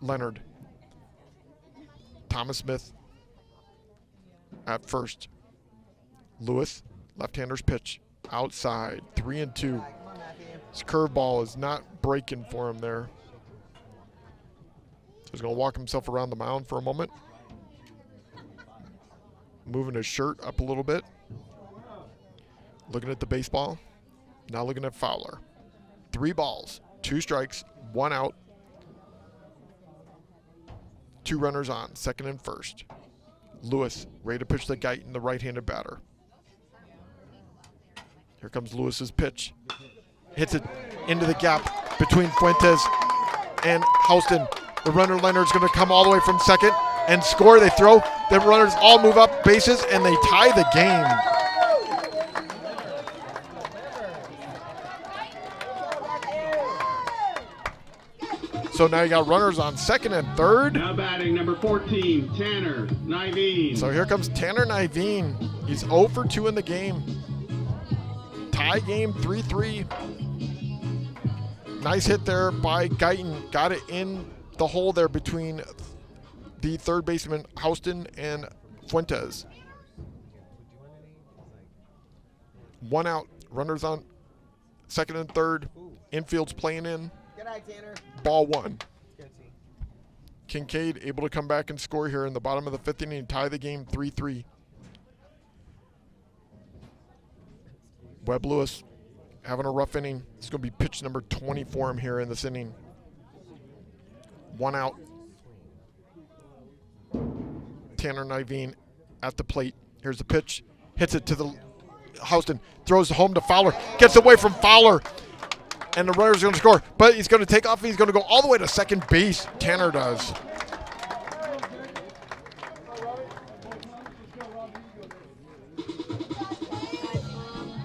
Leonard. Thomas Smith at first. Lewis, left-hander's pitch, outside, 3-2. His curveball is not breaking for him there. So he's going to walk himself around the mound for a moment. Moving his shirt up a little bit. Looking at the baseball. Now looking at Fowler. 3 balls, 2 strikes, 1 out. 2 runners on, second and first. Lewis, ready to pitch the Guyton, the right-handed batter. Here comes Lewis's pitch. Hits it into the gap between Fuentes and Houston. The runner Leonard's going to come all the way from second and score. They throw. The runners all move up bases, and they tie the game. So now you got runners on second and third. Now batting number 14, Tanner Niveen. So here comes Tanner Niveen. He's 0 for 2 in the game. Tie game, 3-3. Nice hit there by Guyton. Got it in the hole there between the third baseman, Houston, and Fuentes. 1 out. Runners on second and third. Infield's playing in. Good night, Tanner. Ball 1. Kinkaid able to come back and score here in the bottom of the 5th inning and tie the game 3-3. Webb Lewis having a rough inning. It's going to be pitch number 20 for him here in this inning. 1 out. Tanner Niveen at the plate. Here's the pitch. Hits it to the Houston. Throws it home to Fowler. Gets away from Fowler. And the runner's going to score. But he's going to take off. He's going to go all the way to second base. Tanner does.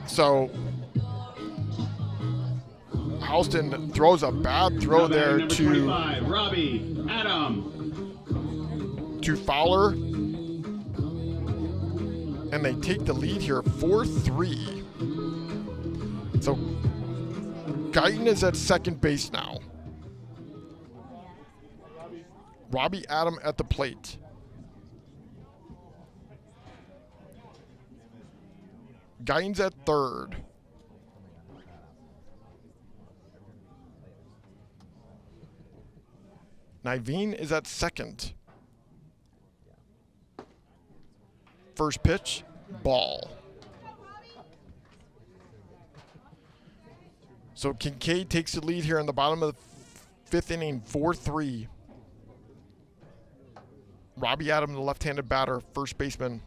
So Houston throws a bad throw there to Robbie Adam. To Fowler. And they take the lead here 4-3. So Guyton is at second base now. Robbie Adam at the plate. Guyton's at third. Niveen is at second. First pitch, ball. So Kinkaid takes the lead here in the bottom of the 5th inning, 4-3. Robbie Adam, the left-handed batter, first baseman.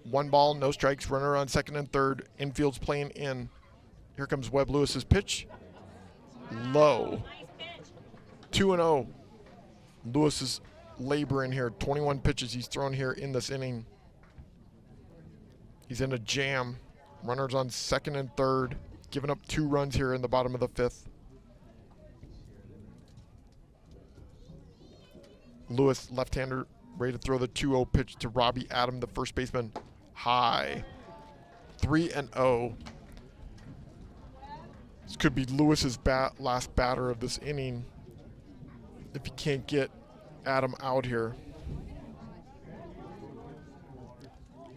1 ball, no strikes, runner on second and third. Infield's playing in. Here comes Webb Lewis's pitch. low. 2-0. Lewis is laboring here. 21 pitches he's thrown here in this inning. He's in a jam. Runners on second and third. Giving up 2 runs here in the bottom of the 5th. Lewis, left-hander, ready to throw the 2-0 pitch to Robbie Adam, the first baseman. High. 3-0. This could be Lewis's last batter of this inning if he can't get Adam out here.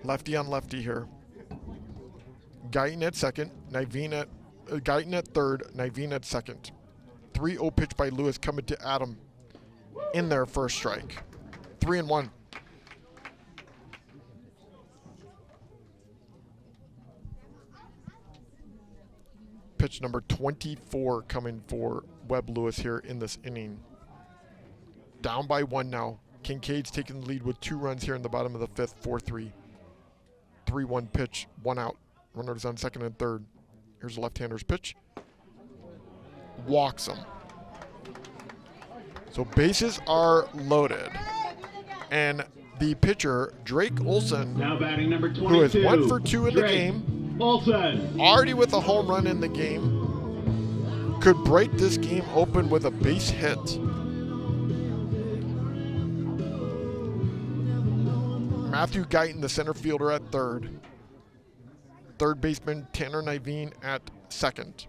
Lefty on lefty here. Guyton at second, Guyton at third, Niveen at second. 3-0 pitch by Lewis coming to Adam in their first strike. 3-1. Pitch number 24 coming for Webb Lewis here in this inning. Down by 1 now. Kinkaid's taking the lead with 2 runs here in the bottom of the 5th, 4-3. 3-1 pitch, 1 out. Runners on second and third. Here's a left-hander's pitch. Walks him. So bases are loaded. And the pitcher, Drake Olson, Now batting number 22, who is 1 for 2 in the Drake game, Olson. already with a home run in the game, could break this game open with a base hit. Matthew Guyton, the center fielder, at third. Third baseman, Tanner Niveen, at second.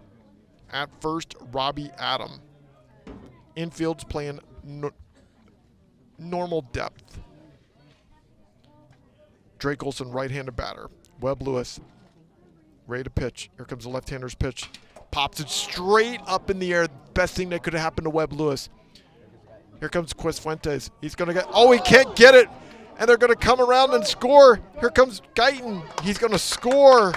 At first, Robbie Adam. Infield's playing normal depth. Drake Olson, right-handed batter. Webb Lewis, ready to pitch. Here comes the left-hander's pitch. Pops it straight up in the air. Best thing that could have happened to Webb Lewis. Here comes Quis Fuentes. He's going to get, oh, he can't get it. And they're going to come around and score. Here comes Guyton. He's going to score.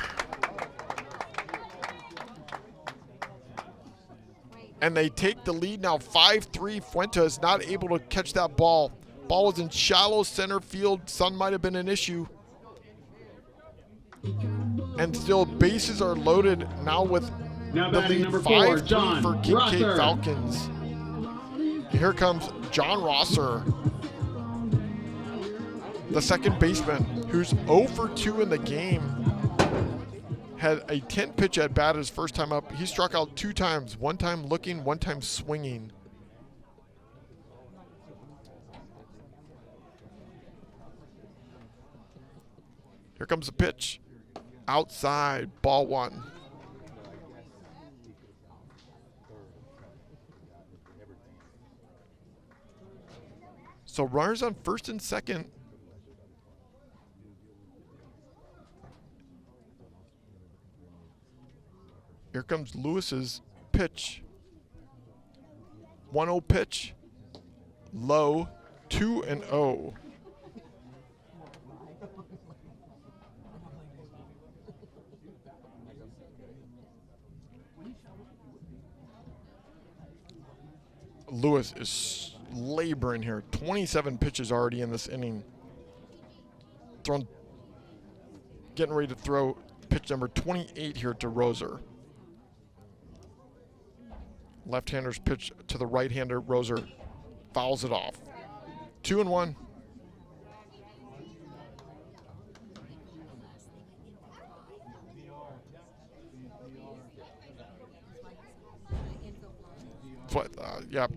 And they take the lead now, 5-3. Fuentes not able to catch that ball. Ball was in shallow center field. Sun might have been an issue. And still, bases are loaded now with Now the batting lead, number 4, 5-3 John for Kinkaid Rosser. Falcons. Here comes John Rosser, the second baseman, who's 0 for 2 in the game. Had a 10-pitch at bat his first time up. He struck out 2 times, 1 time looking, 1 time swinging. Here comes the pitch. Outside, ball 1. So runners on first and second. Here comes Lewis's pitch. 1-0 pitch. Low. 2-0. Lewis is laboring here. 27 pitches already in this inning. Getting ready to throw pitch number 28 here to Roser. Left-hander's pitch to the right-hander. Roser fouls it off. 2-1. Yeah.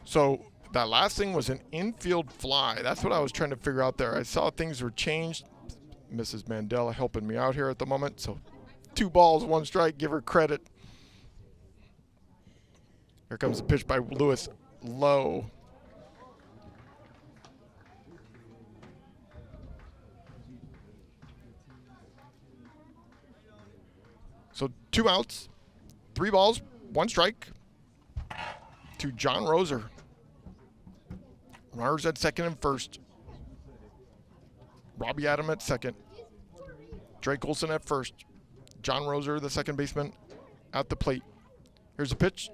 So that last thing was an infield fly. That's what I was trying to figure out there. I saw things were changed. Mrs. Mandela helping me out here at the moment. So 2 balls, 1 strike. Give her credit. Here comes the pitch by Lewis. Low. So 2 outs, 3 balls, 1 strike to John Roser. Runners at second and first. Robbie Adam at second. Drake Olson at first. John Roser, the second baseman, at the plate. Here's a pitch.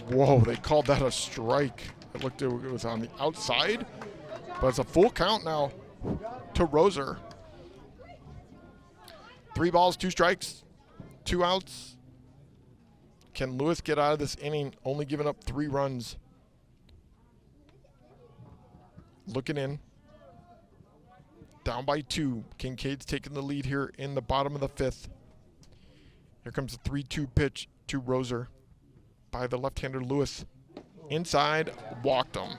Whoa, they called that a strike. It looked, it was on the outside, but it's a full count now to Roser. 3 balls, 2 strikes, 2 outs. Can Lewis get out of this inning, only giving up 3 runs? Looking in. Down by 2. Kinkaid's taking the lead here in the bottom of the 5th. Here comes the 3-2 pitch to Roser by the left-hander Lewis. Inside, walked him.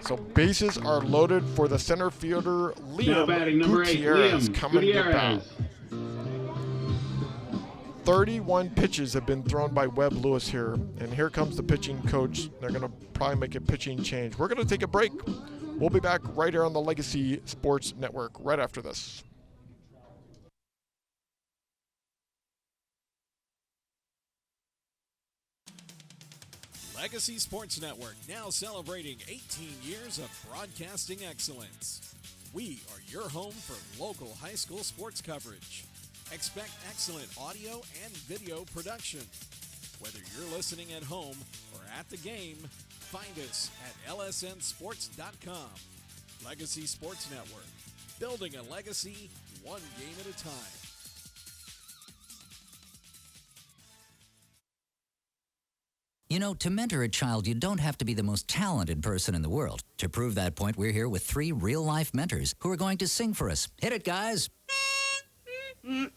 So bases are loaded for the center fielder, Now batting Liam number 8, Gutierrez, Liam coming to bat. Gutierrez. 31 pitches have been thrown by Webb Lewis here, and here comes the pitching coach. They're going to probably make a pitching change. We're going to take a break. We'll be back right here on the Legacy Sports Network right after this. Legacy Sports Network, now celebrating 18 years of broadcasting excellence. We are your home for local high school sports coverage. Expect excellent audio and video production. Whether you're listening at home or at the game, find us at lsnsports.com. Legacy Sports Network, building a legacy one game at a time. You know, to mentor a child, you don't have to be the most talented person in the world. To prove that point, we're here with 3 real-life mentors who are going to sing for us. Hit it, guys. Twinkle,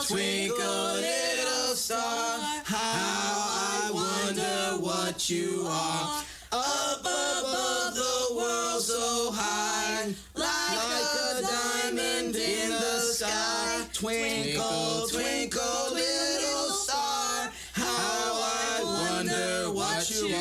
twinkle, little star, how I wonder what you are. Up above the world so high, like a diamond in the sky. Twinkle, twinkle, little star, how I wonder what you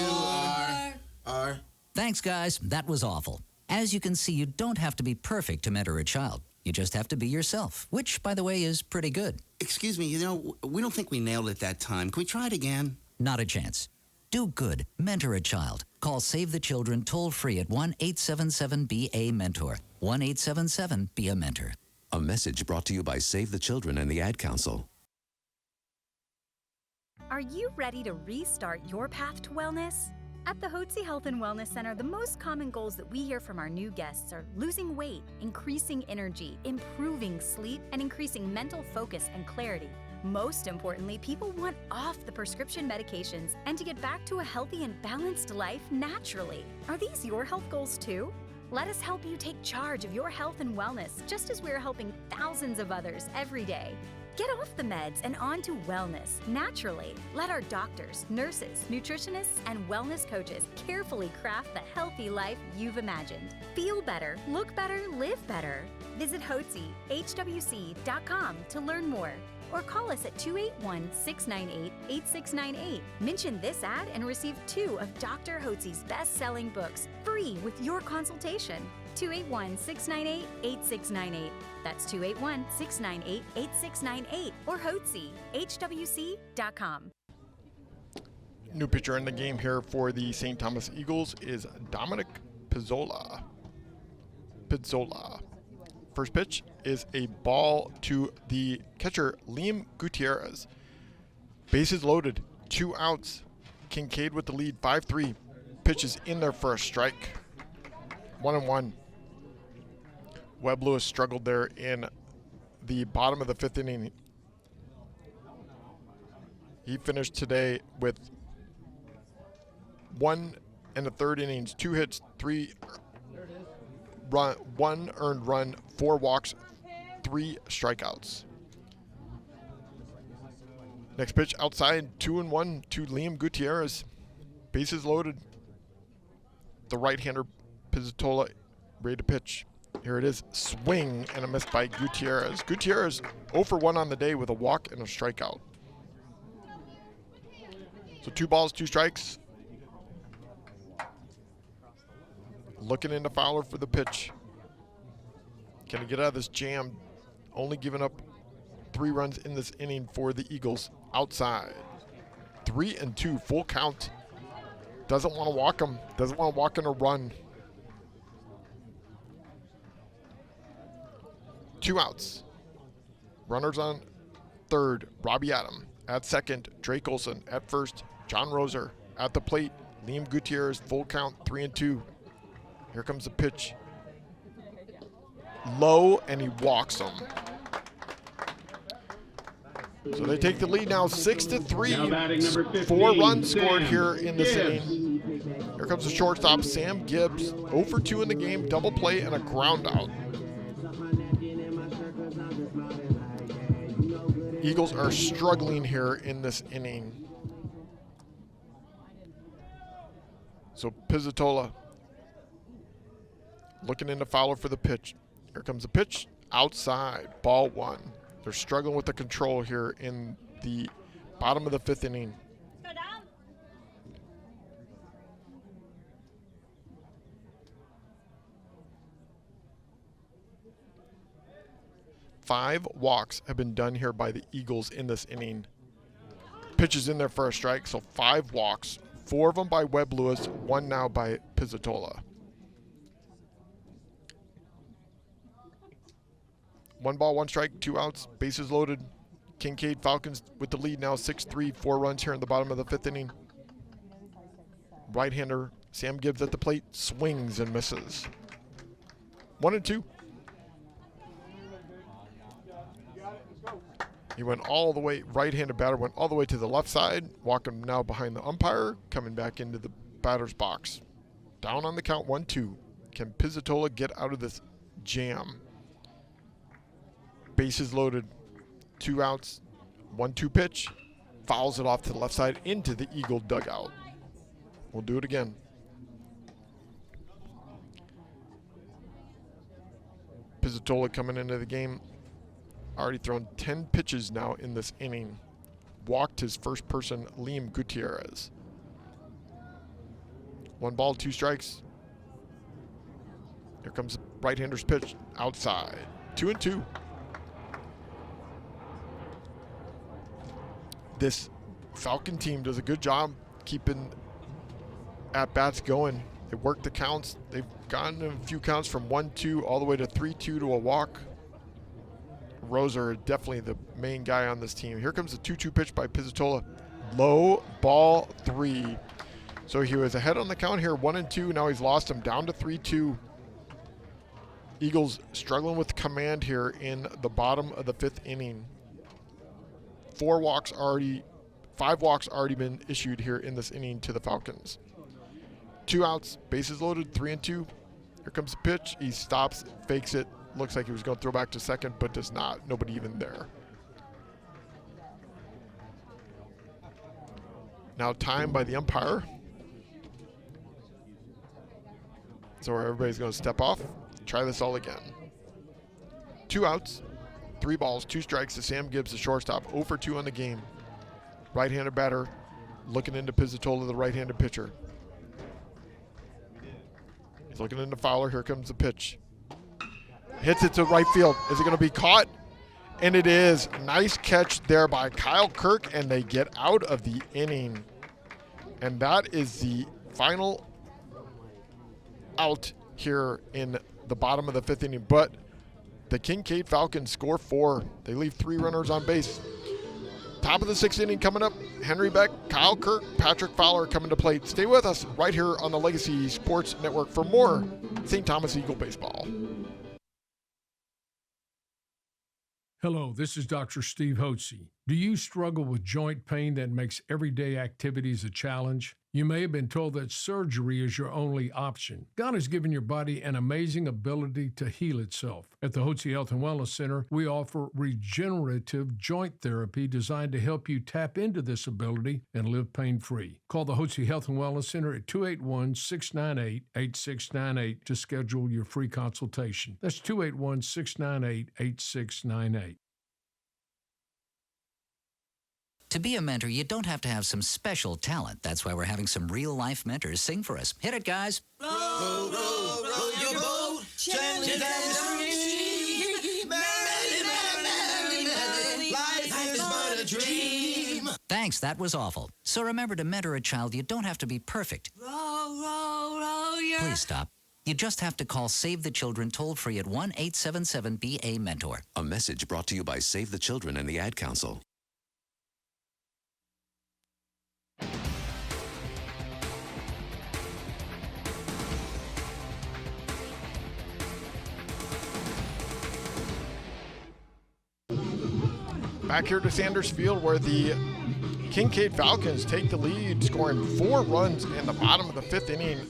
are. Thanks, guys. That was awful. As you can see, you don't have to be perfect to mentor a child. You just have to be yourself, which, by the way, is pretty good. Excuse me, we don't think we nailed it that time. Can we try it again? Not a chance. Do good. Mentor a child. Call Save the Children toll-free at 1-877-BA-MENTOR. 1-877-BE-A-MENTOR. A message brought to you by Save the Children and the Ad Council. Are you ready to restart your path to wellness? At the Hotze Health and Wellness Center, the most common goals that we hear from our new guests are losing weight, increasing energy, improving sleep, and increasing mental focus and clarity. Most importantly, people want off the prescription medications and to get back to a healthy and balanced life naturally. Are these your health goals too? Let us help you take charge of your health and wellness, just as we're helping thousands of others every day. Get off the meds and on to wellness naturally. Let our doctors, nurses, nutritionists, and wellness coaches carefully craft the healthy life you've imagined. Feel better, look better, live better. Visit HWC.com to learn more, or call us at 281-698-8698. Mention this ad and receive 2 of Dr. Hotze's best-selling books free with your consultation. 281-698-8698. That's 281-698-8698 or Hotze, HWC.com. New pitcher in the game here for the St. Thomas Eagles is Dominic Pizzola. First pitch is a ball to the catcher, Liam Gutierrez. Bases loaded, 2 outs. Kinkaid with the lead, 5-3. Pitches in there for a strike. 1-1. Webb Lewis struggled there in the bottom of the 5th inning. He finished today with 1 1/3 innings, 2 hits, 1 earned run, 4 walks, 3 strikeouts. Next pitch outside, 2-1 to Liam Gutierrez. Bases loaded. The right-hander Pizzola ready to pitch. Here it is, swing and a miss by Gutierrez. Gutierrez 0 for 1 on the day with a walk and a strikeout. So 2 balls, 2 strikes. Looking into Fowler for the pitch. Can he get out of this jam? Only giving up 3 runs in this inning for the Eagles. Outside. 3-2, full count. Doesn't want to walk him. Doesn't want to walk in a run. 2 outs. Runners on third, Robbie Adam. At second, Drake Olson. At first, John Roser. At the plate, Liam Gutierrez, full count, 3-2. Here comes the pitch. low, and he walks them. So they take the lead now 6-3. 4 runs scored here in this inning. Here comes the shortstop, Sam Gibbs, 0 for 2 in the game, double play and a ground out. Eagles are struggling here in this inning. So Pizzatola looking into Fowler for the pitch. Here comes the pitch, outside, ball 1. They're struggling with the control here in the bottom of the 5th inning. Five walks have been done here by the Eagles in this inning. Pitches in there for a strike, so 5 walks. 4 of them by Webb Lewis, 1 now by Pizzatola. 1 ball, 1 strike, 2 outs, bases loaded. Kinkaid Falcons with the lead now, 6-3, 4 runs here in the bottom of the 5th inning. Right-hander Sam Gibbs at the plate, swings and misses. 1-2. He went all the way, right-handed batter went all the way to the left side, walking now behind the umpire, coming back into the batter's box. Down on the count, 1-2. Can Pizzatola get out of this jam? Bases loaded, 2 outs, 1-2 pitch, fouls it off to the left side into the Eagle dugout. We'll do it again. Pizzatola coming into the game, already thrown 10 pitches now in this inning. Walked his first person, Liam Gutierrez. 1 ball, 2 strikes. Here comes the right-hander's pitch, outside, 2-2. This Falcon team does a good job keeping at-bats going. They work the counts. They've gotten a few counts from 1-2 all the way to 3-2 to a walk. Roser, definitely the main guy on this team. Here comes the 2-2 pitch by Pizzatola. Low, ball 3. So he was ahead on the count here, 1-2. Now he's lost him down to 3-2. Eagles struggling with command here in the bottom of the 5th inning. 5 walks already been issued here in this inning to the Falcons. 2 outs, bases loaded, 3-2. Here comes the pitch. He stops, fakes it. Looks like he was going to throw back to second, but does not. Nobody even there. Now time by the umpire. So everybody's going to step off. Try this all again. 2 outs. 3 balls, 2 strikes to Sam Gibbs, the shortstop, 0 for 2 on the game. Right-handed batter looking into Pizzatola, the right-handed pitcher. He's looking into Fowler. Here comes the pitch. Hits it to right field. Is it going to be caught? And it is. Nice catch there by Kyle Kirk, and they get out of the inning. And that is the final out here in the bottom of the 5th inning. But the Kinkaid Falcons score 4. They leave 3 runners on base. Top of the 6th inning coming up. Henry Beck, Kyle Kirk, Patrick Fowler coming to plate. Stay with us right here on the Legacy Sports Network for more St. Thomas Eagle baseball. Hello, this is Dr. Steve Hotze. Do you struggle with joint pain that makes everyday activities a challenge? You may have been told that surgery is your only option. God has given your body an amazing ability to heal itself. At the Hotze Health and Wellness Center, we offer regenerative joint therapy designed to help you tap into this ability and live pain-free. Call the Hotze Health and Wellness Center at 281-698-8698 to schedule your free consultation. That's 281-698-8698. To be a mentor, you don't have to have some special talent. That's why we're having some real-life mentors sing for us. Hit it, guys. Row, row, row your boat, gently down the stream. Merrily, merrily, merrily, life is but a dream. Thanks, that was awful. So remember, to mentor a child, you don't have to be perfect. Row, row, row your... Please stop. You just have to call Save the Children toll-free at 1-877-BA-MENTOR. A message brought to you by Save the Children and the Ad Council. Back here to Sanders Field where the Kinkaid Falcons take the lead, scoring 4 runs in the bottom of the 5th inning,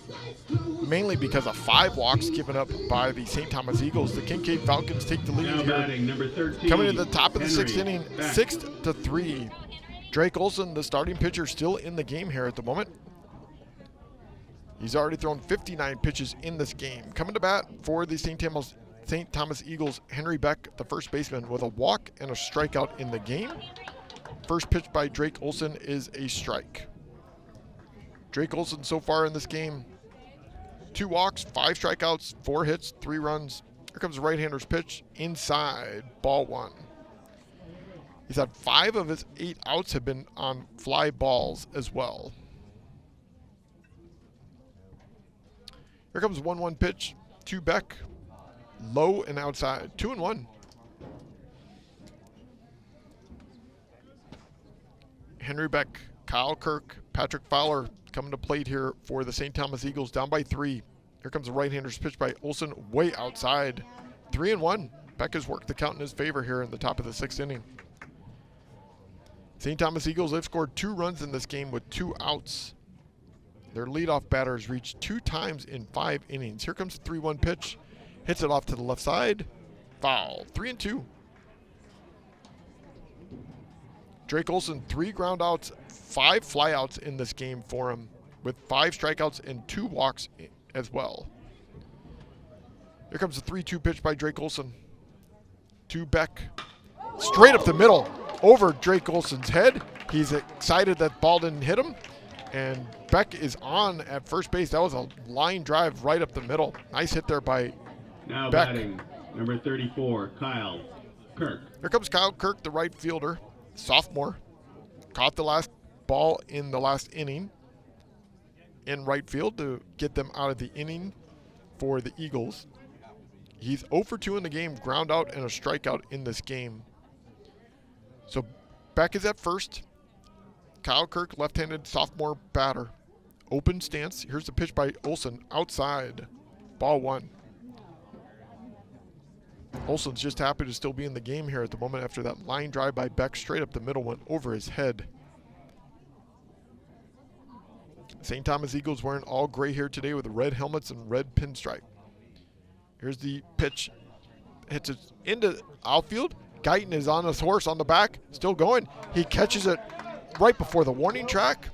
mainly because of 5 walks given up by the St. Thomas Eagles. The Kinkaid Falcons take the lead Now here. batting, number 13, Coming to the top of the 6th Henry inning, Beck. 6-3. Drake Olson, the starting pitcher, still in the game here at the moment. He's already thrown 59 pitches in this game. Coming to bat for the St. Thomas Eagles, Henry Beck, the first baseman, with a walk and a strikeout in the game. First pitch by Drake Olson is a strike. Drake Olson so far in this game, 2 walks, 5 strikeouts, 4 hits, 3 runs. Here comes the right-hander's pitch, inside, ball 1. He's had 5 of his 8 outs have been on fly balls as well. Here comes 1-1 pitch to Beck, low and outside, 2-1. Henry Beck, Kyle Kirk, Patrick Fowler coming to plate here for the St. Thomas Eagles, down by 3. Here comes a right-hander's pitch by Olson, way outside. 3-1. Beck has worked the count in his favor here in the top of the 6th inning. St. Thomas Eagles, they've scored 2 runs in this game with 2 outs. Their leadoff batter has reached 2 times in 5 innings. Here comes the 3-1 pitch. Hits it off to the left side. Foul. 3-2. Drake Olson, 3 ground outs, 5 flyouts in this game for him, with 5 strikeouts and 2 walks as well. Here comes the 3-2 pitch by Drake Olson to Beck. Straight up the middle, over Drake Olson's head. He's excited that ball didn't hit him, and Beck is on at first base. That was a line drive right up the middle. Nice hit there by Now Beck. batting, number 34, Kyle Kirk. Here comes Kyle Kirk, the right fielder, sophomore. Caught the last ball in the last inning in right field to get them out of the inning for the Eagles. He's 0 for 2 in the game, ground out and a strikeout in this game. So Beck is at first. Kyle Kirk, left-handed sophomore batter. Open stance. Here's the pitch by Olson, outside. Ball 1. Olson's just happy to still be in the game here at the moment after that line drive by Beck straight up the middle went over his head. St. Thomas Eagles wearing all gray here today with the red helmets and red pinstripe. Here's the pitch. Hits it into outfield. Guyton is on his horse on the back, still going. He catches it right before the warning track,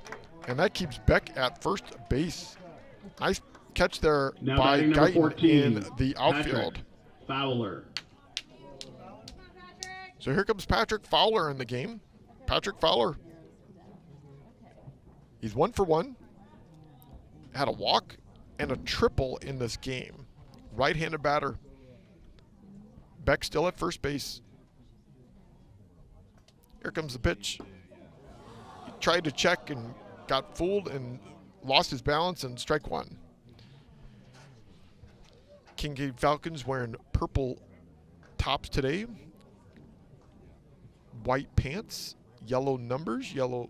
and that keeps Beck at first base. Nice catch there Now by batting number Guyton 14, in the outfield. Patrick Fowler. So here comes Patrick Fowler in the game. Patrick Fowler. He's 1 for 1. Had a walk and a triple in this game. Right-handed batter. Beck still at first base. Here comes the pitch. He tried to check and got fooled and lost his balance, and strike 1. Kinkaid Falcons wearing purple tops today. White pants, yellow numbers, yellow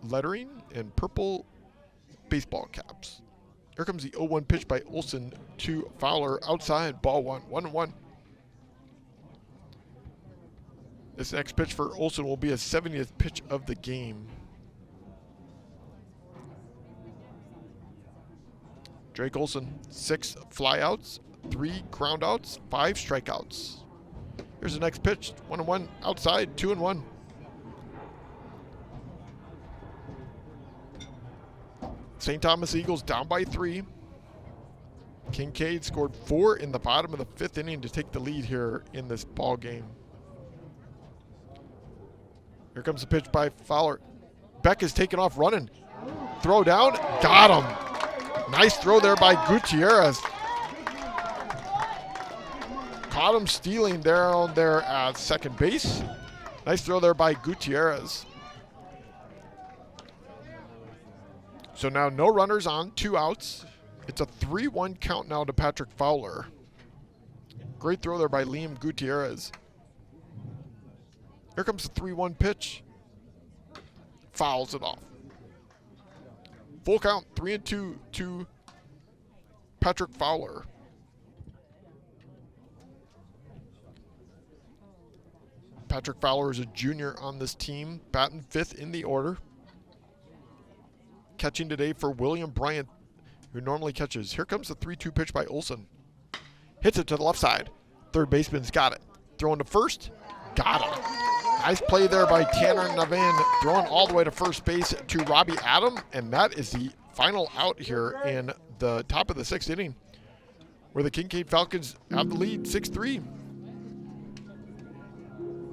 lettering, and purple baseball caps. Here comes the 0-1 pitch by Olson to Fowler, outside, ball 1, 1-1. This next pitch for Olson will be his 70th pitch of the game. Drake Olson, 6 flyouts, 3 groundouts, 5 strikeouts. Here's the next pitch, 1-1, outside, 2-1. St. Thomas Eagles down by 3. Kinkaid scored 4 in the bottom of the 5th inning to take the lead here in this ball game. Here comes the pitch by Fowler. Beck is taking off running. Throw down, got him. Nice throw there by Gutierrez. Caught him stealing down there at second base. Nice throw there by Gutierrez. So now no runners on, 2 outs. It's a 3-1 count now to Patrick Fowler. Great throw there by Liam Gutierrez. Here comes the 3-1 pitch. Fouls it off. Full count, 3-2 to Patrick Fowler. Patrick Fowler is a junior on this team, batting 5th in the order. Catching today for William Bryant, who normally catches. Here comes the 3-2 pitch by Olson. Hits it to the left side. Third baseman's got it. Throwing to first. Got him. Nice play there by Tanner Navin, throwing all the way to first base to Robbie Adam, and that is the final out here in the top of the 6th inning, where the Kinkaid Falcons have the lead, 6-3.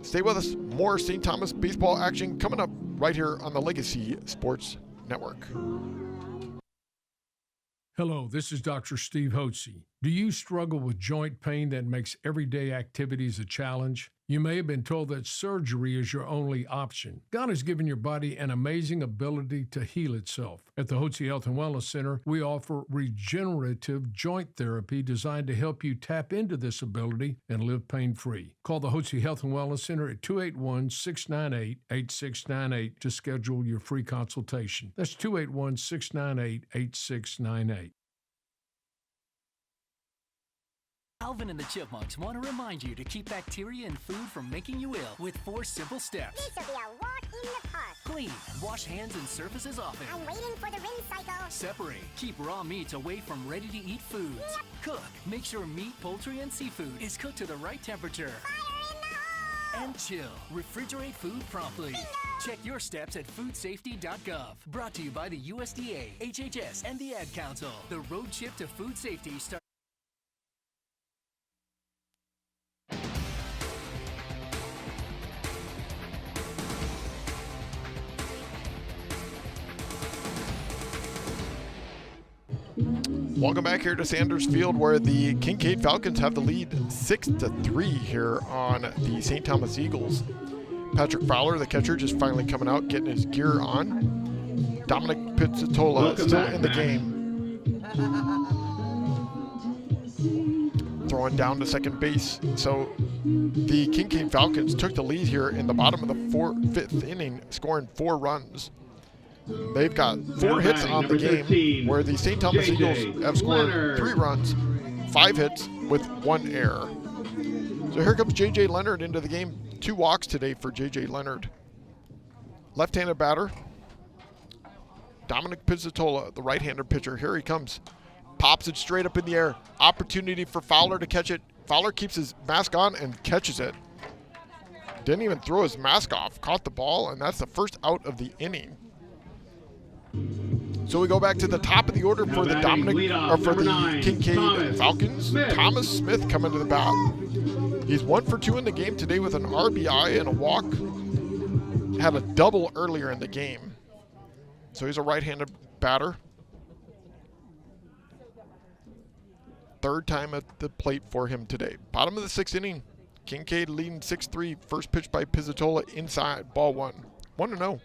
Stay with us. More St. Thomas baseball action coming up right here on the Legacy Sports Network. Hello, this is Dr. Steve Hotze. Do you struggle with joint pain that makes everyday activities a challenge? You may have been told that surgery is your only option. God has given your body an amazing ability to heal itself. At the Hotze Health and Wellness Center, we offer regenerative joint therapy designed to help you tap into this ability and live pain-free. Call the Hotze Health and Wellness Center at 281-698-8698 to schedule your free consultation. That's 281-698-8698. Alvin and the Chipmunks want to remind you to keep bacteria in food from making you ill with 4 simple steps. This will be a walk in the park. Clean. Wash hands and surfaces often. I'm waiting for the rinse cycle. Separate. Keep raw meats away from ready-to-eat foods. Yep. Cook. Make sure meat, poultry, and seafood is cooked to the right temperature. Fire in the hole! And chill. Refrigerate food promptly. Bingo! Check your steps at foodsafety.gov. Brought to you by the USDA, HHS, and the Ad Council. The road trip to food safety starts. Welcome back here to Sanders Field, where the Kinkaid Falcons have the lead 6-3 here on the St. Thomas Eagles. Patrick Fowler, the catcher, just finally coming out, getting his gear on. Dominic Pizzatola still in the game. Throwing down to second base. So the Kinkaid Falcons took the lead here in the bottom of the 5th inning, scoring 4 runs. They've got 4 hits on the game, 13, where the St. Thomas Eagles have scored Leonard. 3 runs, 5 hits with 1 error. So here comes J.J. Leonard into the game. 2 walks today for J.J. Leonard. Left-handed batter. Dominic Pizzatola, the right-handed pitcher. Here he comes. Pops it straight up in the air. Opportunity for Fowler to catch it. Fowler keeps his mask on and catches it. Didn't even throw his mask off. Caught the ball, and that's the first out of the inning. So we go back to the top of the order for the Kinkaid Falcons. Smith. Thomas Smith coming to the bat. He's 1 for 2 in the game today with an RBI and a walk. Had a double earlier in the game. So he's a right-handed batter. 3rd time at the plate for him today. Bottom of the 6th inning. Kinkaid leading 6-3. First pitch by Pizzatola inside. Ball 1. 1-0.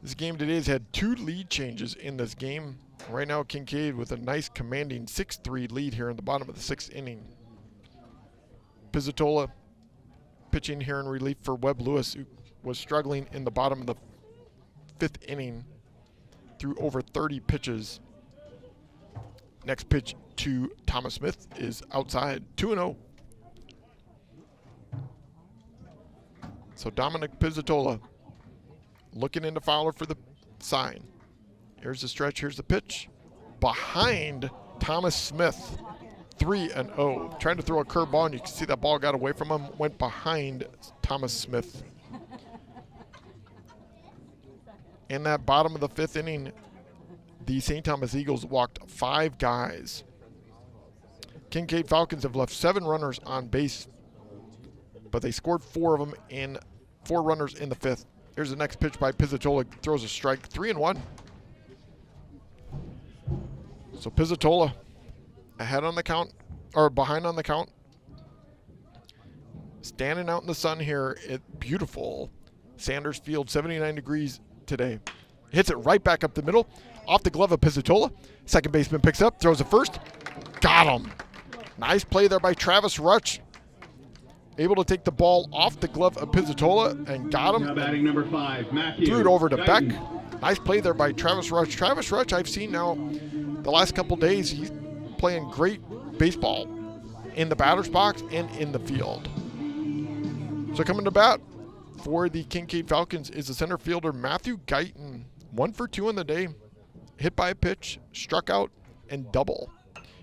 This game today has had 2 lead changes in this game. Right now, Kinkaid with a nice commanding 6-3 lead here in the bottom of the 6th inning. Pizzatola pitching here in relief for Webb Lewis, who was struggling in the bottom of the 5th inning through over 30 pitches. Next pitch to Thomas Smith is outside, 2-0. So Dominic Pizzatola looking into Fowler for the sign. Here's the stretch, here's the pitch. Behind Thomas Smith, 3-0. Trying to throw a curveball, and you can see that ball got away from him, went behind Thomas Smith. In that bottom of the 5th inning, the St. Thomas Eagles walked 5 guys. Kinkaid Falcons have left 7 runners on base, but they scored 4 of them in 4 runners in the 5th. Here's the next pitch by Pizzatola, throws a strike, 3-1. So Pizzatola ahead on the count, or behind on the count. Standing out in the sun here at beautiful Sanders Field, 79 degrees today. Hits it right back up the middle, off the glove of Pizzatola. Second baseman picks up, throws it first. Got him. Nice play there by Travis Rutch. Able to take the ball off the glove of Pizzatola and got him. Now batting number 5, Matthew. Threw it over to Guyton. Beck. Nice play there by Travis Rutch. Travis Rutch, I've seen now the last couple days, he's playing great baseball in the batter's box and in the field. So coming to bat for the Kinkaid Falcons is the center fielder Matthew Guyton. 1 for 2 on the day. Hit by a pitch, struck out, and double.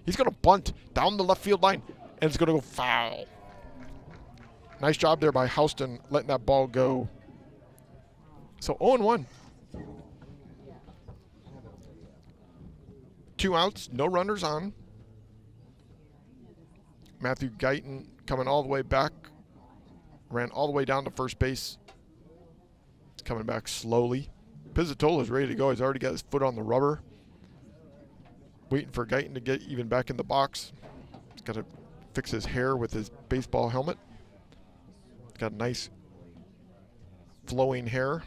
He's going to bunt down the left field line, and it's going to go foul. Nice job there by Houston letting that ball go. So 0-1. 2 outs, no runners on. Matthew Guyton coming all the way back. Ran all the way down to first base. He's coming back slowly. Pizzatola's ready to go. He's already got his foot on the rubber. Waiting for Guyton to get even back in the box. He's got to fix his hair with his baseball helmet. He's got nice flowing hair.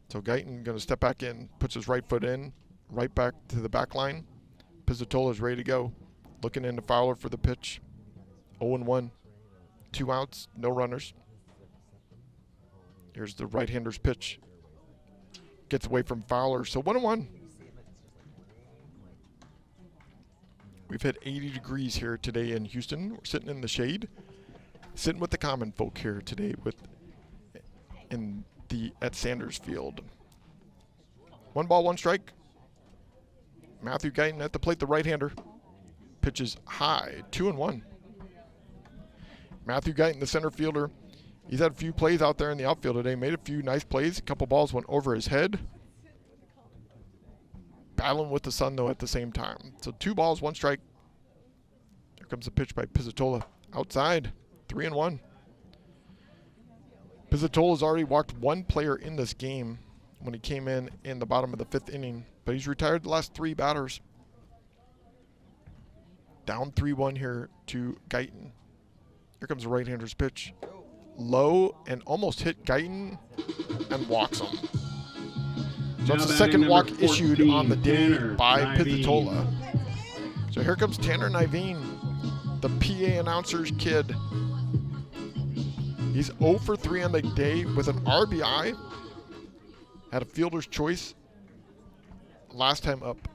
So Guyton going to step back in, puts his right foot in, right back to the back line. Pizzatola's ready to go. Looking into Fowler for the pitch. 0-1. 2 outs, no runners. Here's the right-hander's pitch. Gets away from Fowler, so 1-1. We've hit 80 degrees here today in Houston. We're sitting in the shade. Sitting with the common folk here today at Sanders Field. 1 ball, 1 strike. Matthew Guyton at the plate, the right-hander. Pitches high, 2-1. Matthew Guyton, the center fielder. He's had a few plays out there in the outfield today. Made a few nice plays. A couple balls went over his head. Battling with the sun, though, at the same time. So 2 balls, 1 strike. Here comes the pitch by Pizzatola. Outside, 3-1. Pizzatola's already walked 1 player in this game when he came in the bottom of the 5th inning. But he's retired the last 3 batters. Down 3-1 here to Guyton. Here comes the right-hander's pitch. Low and almost hit Guyton and walks him. So it's the second walk issued on the day by Pizzatola. So here comes Tanner Niveen, the PA announcer's kid. He's 0 for 3 on the day with an RBI. Had a fielder's choice last time up.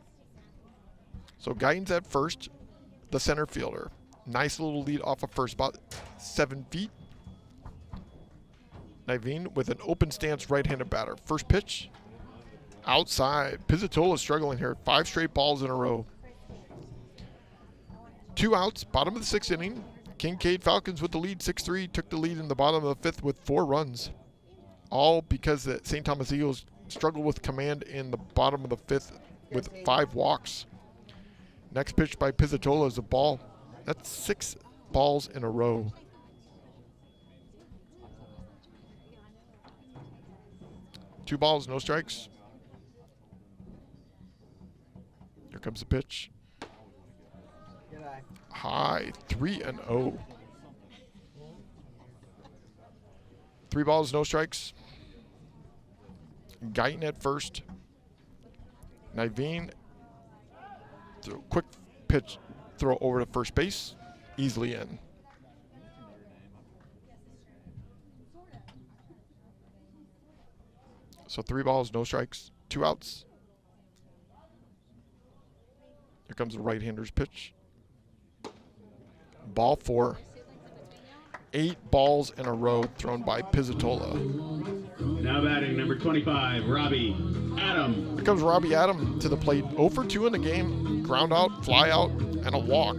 So Guyton's at first, the center fielder. Nice little lead off of first, about 7 feet. Niveen with an open stance right-handed batter. First pitch, outside. Pizzatola struggling here. 5 straight balls in a row. 2 outs, bottom of the 6th inning. Kinkaid Falcons with the lead, 6-3. Took the lead in the bottom of the 5th with 4 runs. All because the St. Thomas Eagles struggled with command in the bottom of the 5th with 5 walks. Next pitch by Pizzatola is a ball. That's 6 balls in a row. Two balls, no strikes. Here comes the pitch. High, 3-0. 3 balls, no strikes. Guyton at first. Niveen, quick pitch, throw over to first base, easily in. So 3 balls, no strikes, 2 outs. Here comes the right-hander's pitch. Ball 4. 8 balls in a row thrown by Pizzatola. Now batting number 25, Robbie Adam. Here comes Robbie Adam to the plate. 0 for 2 in the game. Ground out, fly out, and a walk.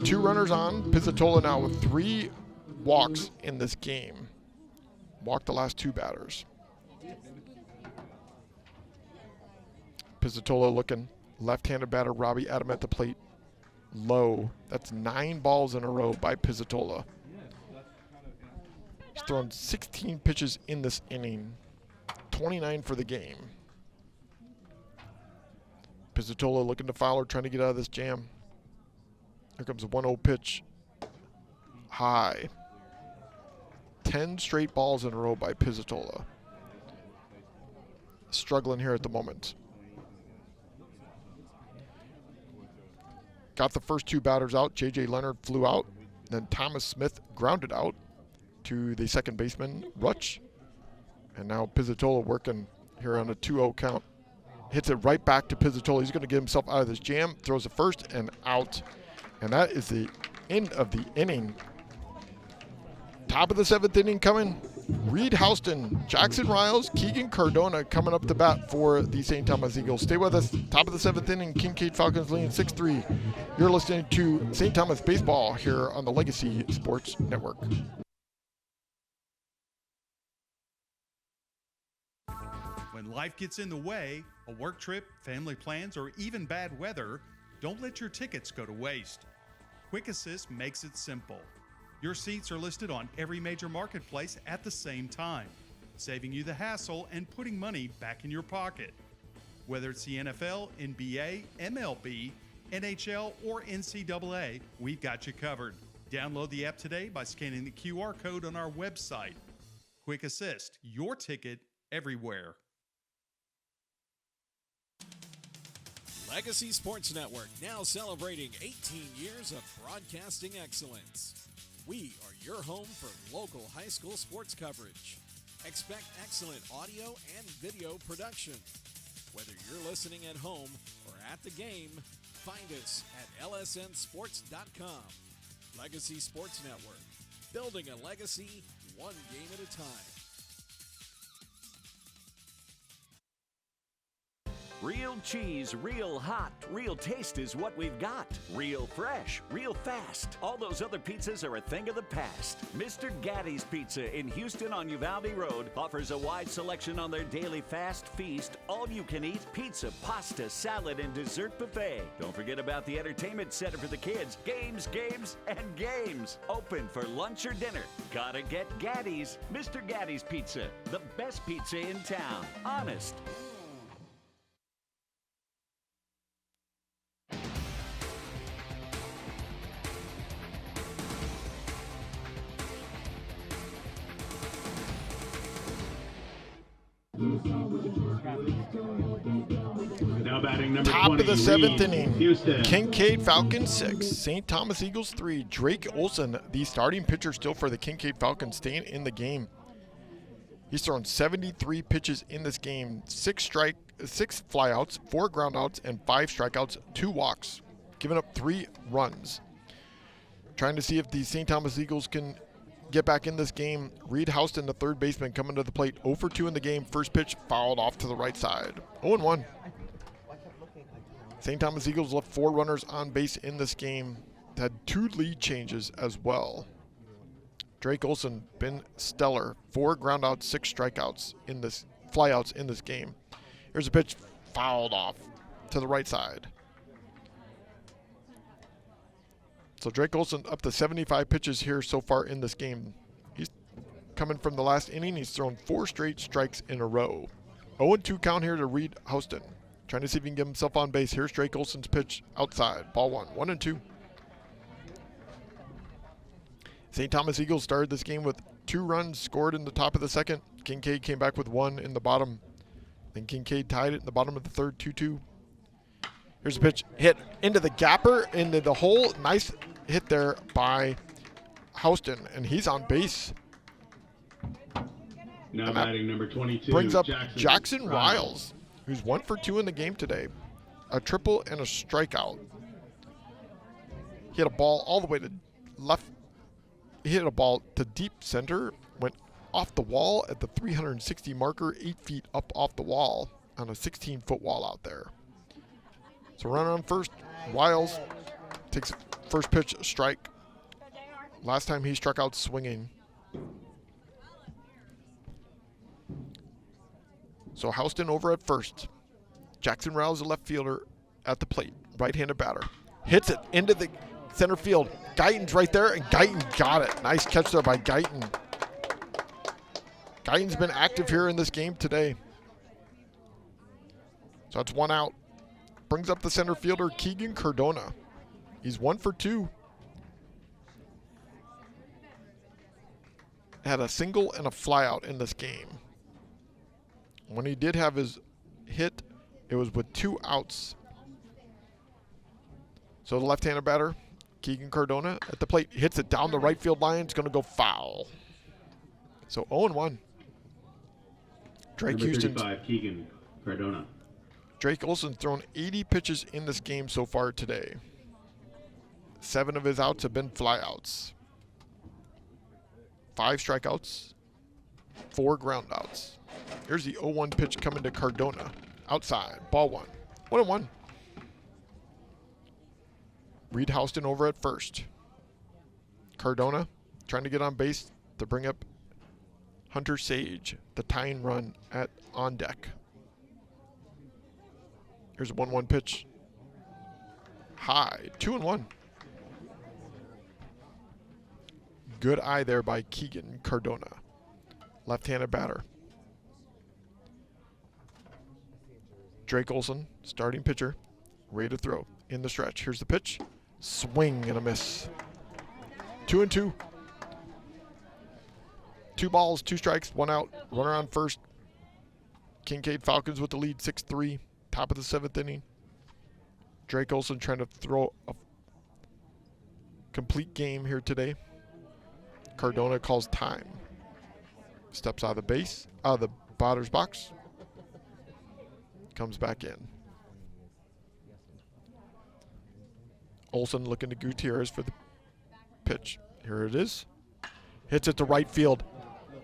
2 runners on. Pizzatola now with 3 walks in this game. Walked the last 2 batters. Pizzatola looking. Left-handed batter Robbie Adam at the plate. Low. That's 9 balls in a row by Pizzatola. He's thrown 16 pitches in this inning. 29 for the game. Pizzatola looking to Fowler, trying to get out of this jam. Here comes a 1-0 pitch. High. 10 straight balls in a row by Pizzatola. Struggling here at the moment. Got the first 2 batters out. J.J. Leonard flew out. Then Thomas Smith grounded out to the second baseman, Rutsch. And now Pizzatola working here on a 2-0 count. Hits it right back to Pizzatola. He's going to get himself out of this jam. Throws it first and out. And that is the end of the inning. Top of the 7th inning coming. Reed Houston, Jackson Riles, Keegan Cardona coming up to bat for the St. Thomas Eagles. Stay with us. Top of the 7th inning, Kinkaid Falcons leading 6-3. You're listening to St. Thomas Baseball here on the Legacy Sports Network. When life gets in the way, a work trip, family plans, or even bad weather, don't let your tickets go to waste. Quick Assist makes it simple. Your seats are listed on every major marketplace at the same time, saving you the hassle and putting money back in your pocket. Whether it's the NFL, NBA, MLB, NHL, or NCAA, we've got you covered. Download the app today by scanning the QR code on our website. Quick Assist, your ticket everywhere. Legacy Sports Network, now celebrating 18 years of broadcasting excellence. We are your home for local high school sports coverage. Expect excellent audio and video production. Whether you're listening at home or at the game, find us at lsnsports.com. Legacy Sports Network, building a legacy one game at a time. Real cheese, real hot, real taste is what we've got. Real fresh, real fast. All those other pizzas are a thing of the past. Mr. Gatti's Pizza in Houston on Uvalde Road offers a wide selection on their daily fast feast, all-you-can-eat pizza, pasta, salad, and dessert buffet. Don't forget about the entertainment center for the kids. Games, games, and games. Open for lunch or dinner. Gotta get Gatti's. Mr. Gatti's Pizza, the best pizza in town. Honest. Now batting number Top 20, of the 7th Reed, inning. Houston. Kinkaid Falcons 6, St. Thomas Eagles 3. Drake Olson, the starting pitcher still for the Kinkaid Falcons, staying in the game. He's thrown 73 pitches in this game, 6 flyouts, 4 groundouts, and 5 strikeouts, 2 walks, giving up 3 runs. Trying to see if the St. Thomas Eagles can get back in this game. Reed Houston, the third baseman, coming to the plate, 0 for 2 in the game. First pitch fouled off to the right side. 0-1. St. Thomas Eagles left 4 runners on base in this game. Had 2 lead changes as well. Drake Olson been stellar. 4 groundouts, 6 strikeouts in this flyouts in this game. Here's a pitch fouled off to the right side. So Drake Olson up to 75 pitches here so far in this game. He's coming from the last inning. He's thrown 4 straight strikes in a row. 0-2 count here to Reed Houston. Trying to see if he can get himself on base. Here's Drake Olson's pitch outside. Ball 1. 1-2. St. Thomas Eagles started this game with 2 runs scored in the top of the second. Kinkaid came back with 1 in the bottom. Then Kinkaid tied it in the bottom of the third, 2-2. Here's a pitch hit into the gapper, into the hole. Nice hit there by Houston, and he's on base. Now batting number 22. Brings up Jackson Riles, who's 1 for 2 in the game today. A triple and a strikeout. He hit a ball all the way to left. He hit a ball to deep center, went off the wall at the 360 marker, 8 feet up off the wall on a 16-foot wall out there. So runner on first, Riles takes first pitch strike. Last time he struck out swinging. So Houston over at first. Jackson Riles, the left fielder, at the plate. Right-handed batter. Hits it into the center field. Guyton's right there, and Guyton got it. Nice catch there by Guyton. Guyton's been active here in this game today. So it's 1 out. Brings up the center fielder, Keegan Cardona. He's 1 for 2. Had a single and a flyout in this game. When he did have his hit, it was with 2 outs. So the left-handed batter, Keegan Cardona, at the plate, hits it down the right field line. It's going to go foul. So 0-1. Drake number Houston. 35, Keegan Cardona. Drake Olson's thrown 80 pitches in this game so far today. 7 of his outs have been flyouts. 5 strikeouts, 4 groundouts. Here's the 0-1 pitch coming to Cardona. Outside, ball 1. 1-1. Reed Houston over at first. Cardona trying to get on base to bring up Hunter Sage, the tying run on deck. Here's a 1-1 pitch. High, 2-1. Good eye there by Keegan Cardona. Left-handed batter. Drake Olson, starting pitcher, ready to throw in the stretch. Here's the pitch. Swing and a miss. 2-2. 2 balls, 2 strikes, 1 out. Runner on first. Kinkaid Falcons with the lead, 6-3. Top of the 7th inning. Drake Olson trying to throw a complete game here today. Cardona calls time. Steps out of the base, out of the batter's box. Comes back in. Olson looking to Gutierrez for the pitch. Here it is. Hits it to right field.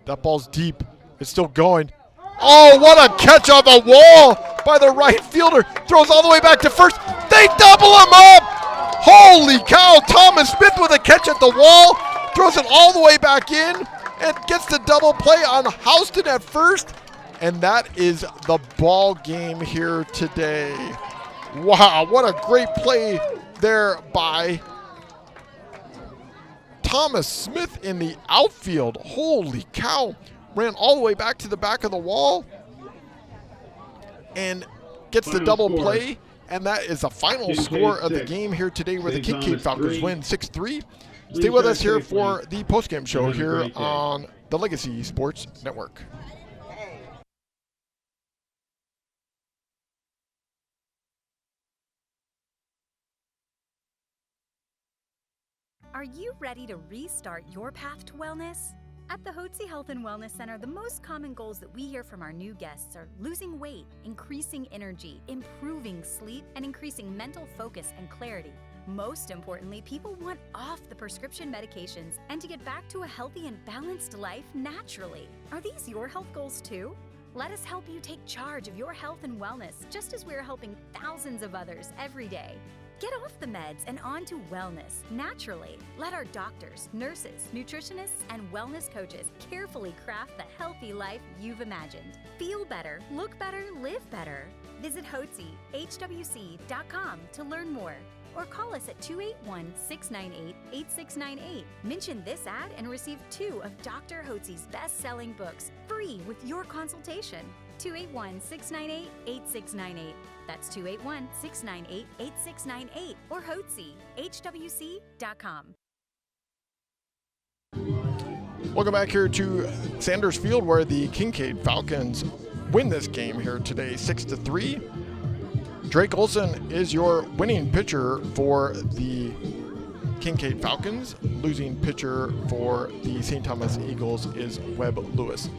That ball's deep. It's still going. Oh, what a catch on the wall by the right fielder. Throws all the way back to first. They double him up. Holy cow. Thomas Smith with a catch at the wall. Throws it all the way back in and gets the double play on Houston at first. And that is the ball game here today. Wow, what a great play there by Thomas Smith in the outfield. Holy cow. Ran all the way back to the back of the wall and gets the double play. And that is the final score of the game here today, where the Kinkaid Falcons win 6-3. Stay with us here for the postgame show here on the Legacy Sports Network. Are you ready to restart your path to wellness? At the Hotze Health and Wellness Center, the most common goals that we hear from our new guests are losing weight, increasing energy, improving sleep, and increasing mental focus and clarity. Most importantly, people want off the prescription medications and to get back to a healthy and balanced life naturally. Are these your health goals too? Let us help you take charge of your health and wellness, just as we're helping thousands of others every day. Get off the meds and on to wellness naturally. Let our doctors, nurses, nutritionists, and wellness coaches carefully craft the healthy life you've imagined. Feel better, look better, live better. Visit HWC.com to learn more, or call us at 281-698-8698. Mention this ad and receive 2 of Dr. Hotze's best-selling books free with your consultation. 281-698-8698. That's 281-698-8698 or Hotze, HWC.com. Welcome back here to Sanders Field, where the Kinkaid Falcons win this game here today, 6-3. Drake Olson is your winning pitcher for the Kinkaid Falcons. Losing pitcher for the St. Thomas Eagles is Webb Lewis.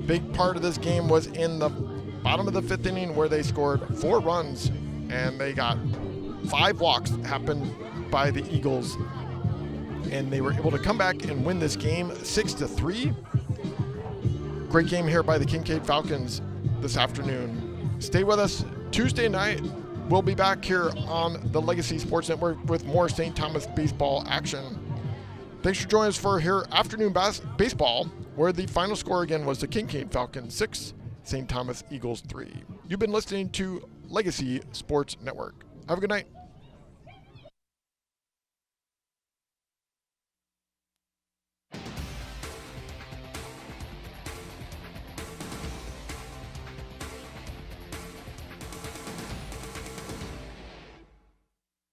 Big part of this game was in the bottom of the 5th inning, where they scored 4 runs and they got 5 walks happened by the Eagles, and they were able to come back and win this game 6-3. Great game here by the Kinkaid Falcons this afternoon. Stay with us. Tuesday night, we'll be back here on the Legacy Sports Network with more St. Thomas baseball action. Thanks for joining us for here afternoon baseball, where the final score again was the Kinkaid Falcons 6, St. Thomas Eagles 3. You've been listening to Legacy Sports Network. Have a good night.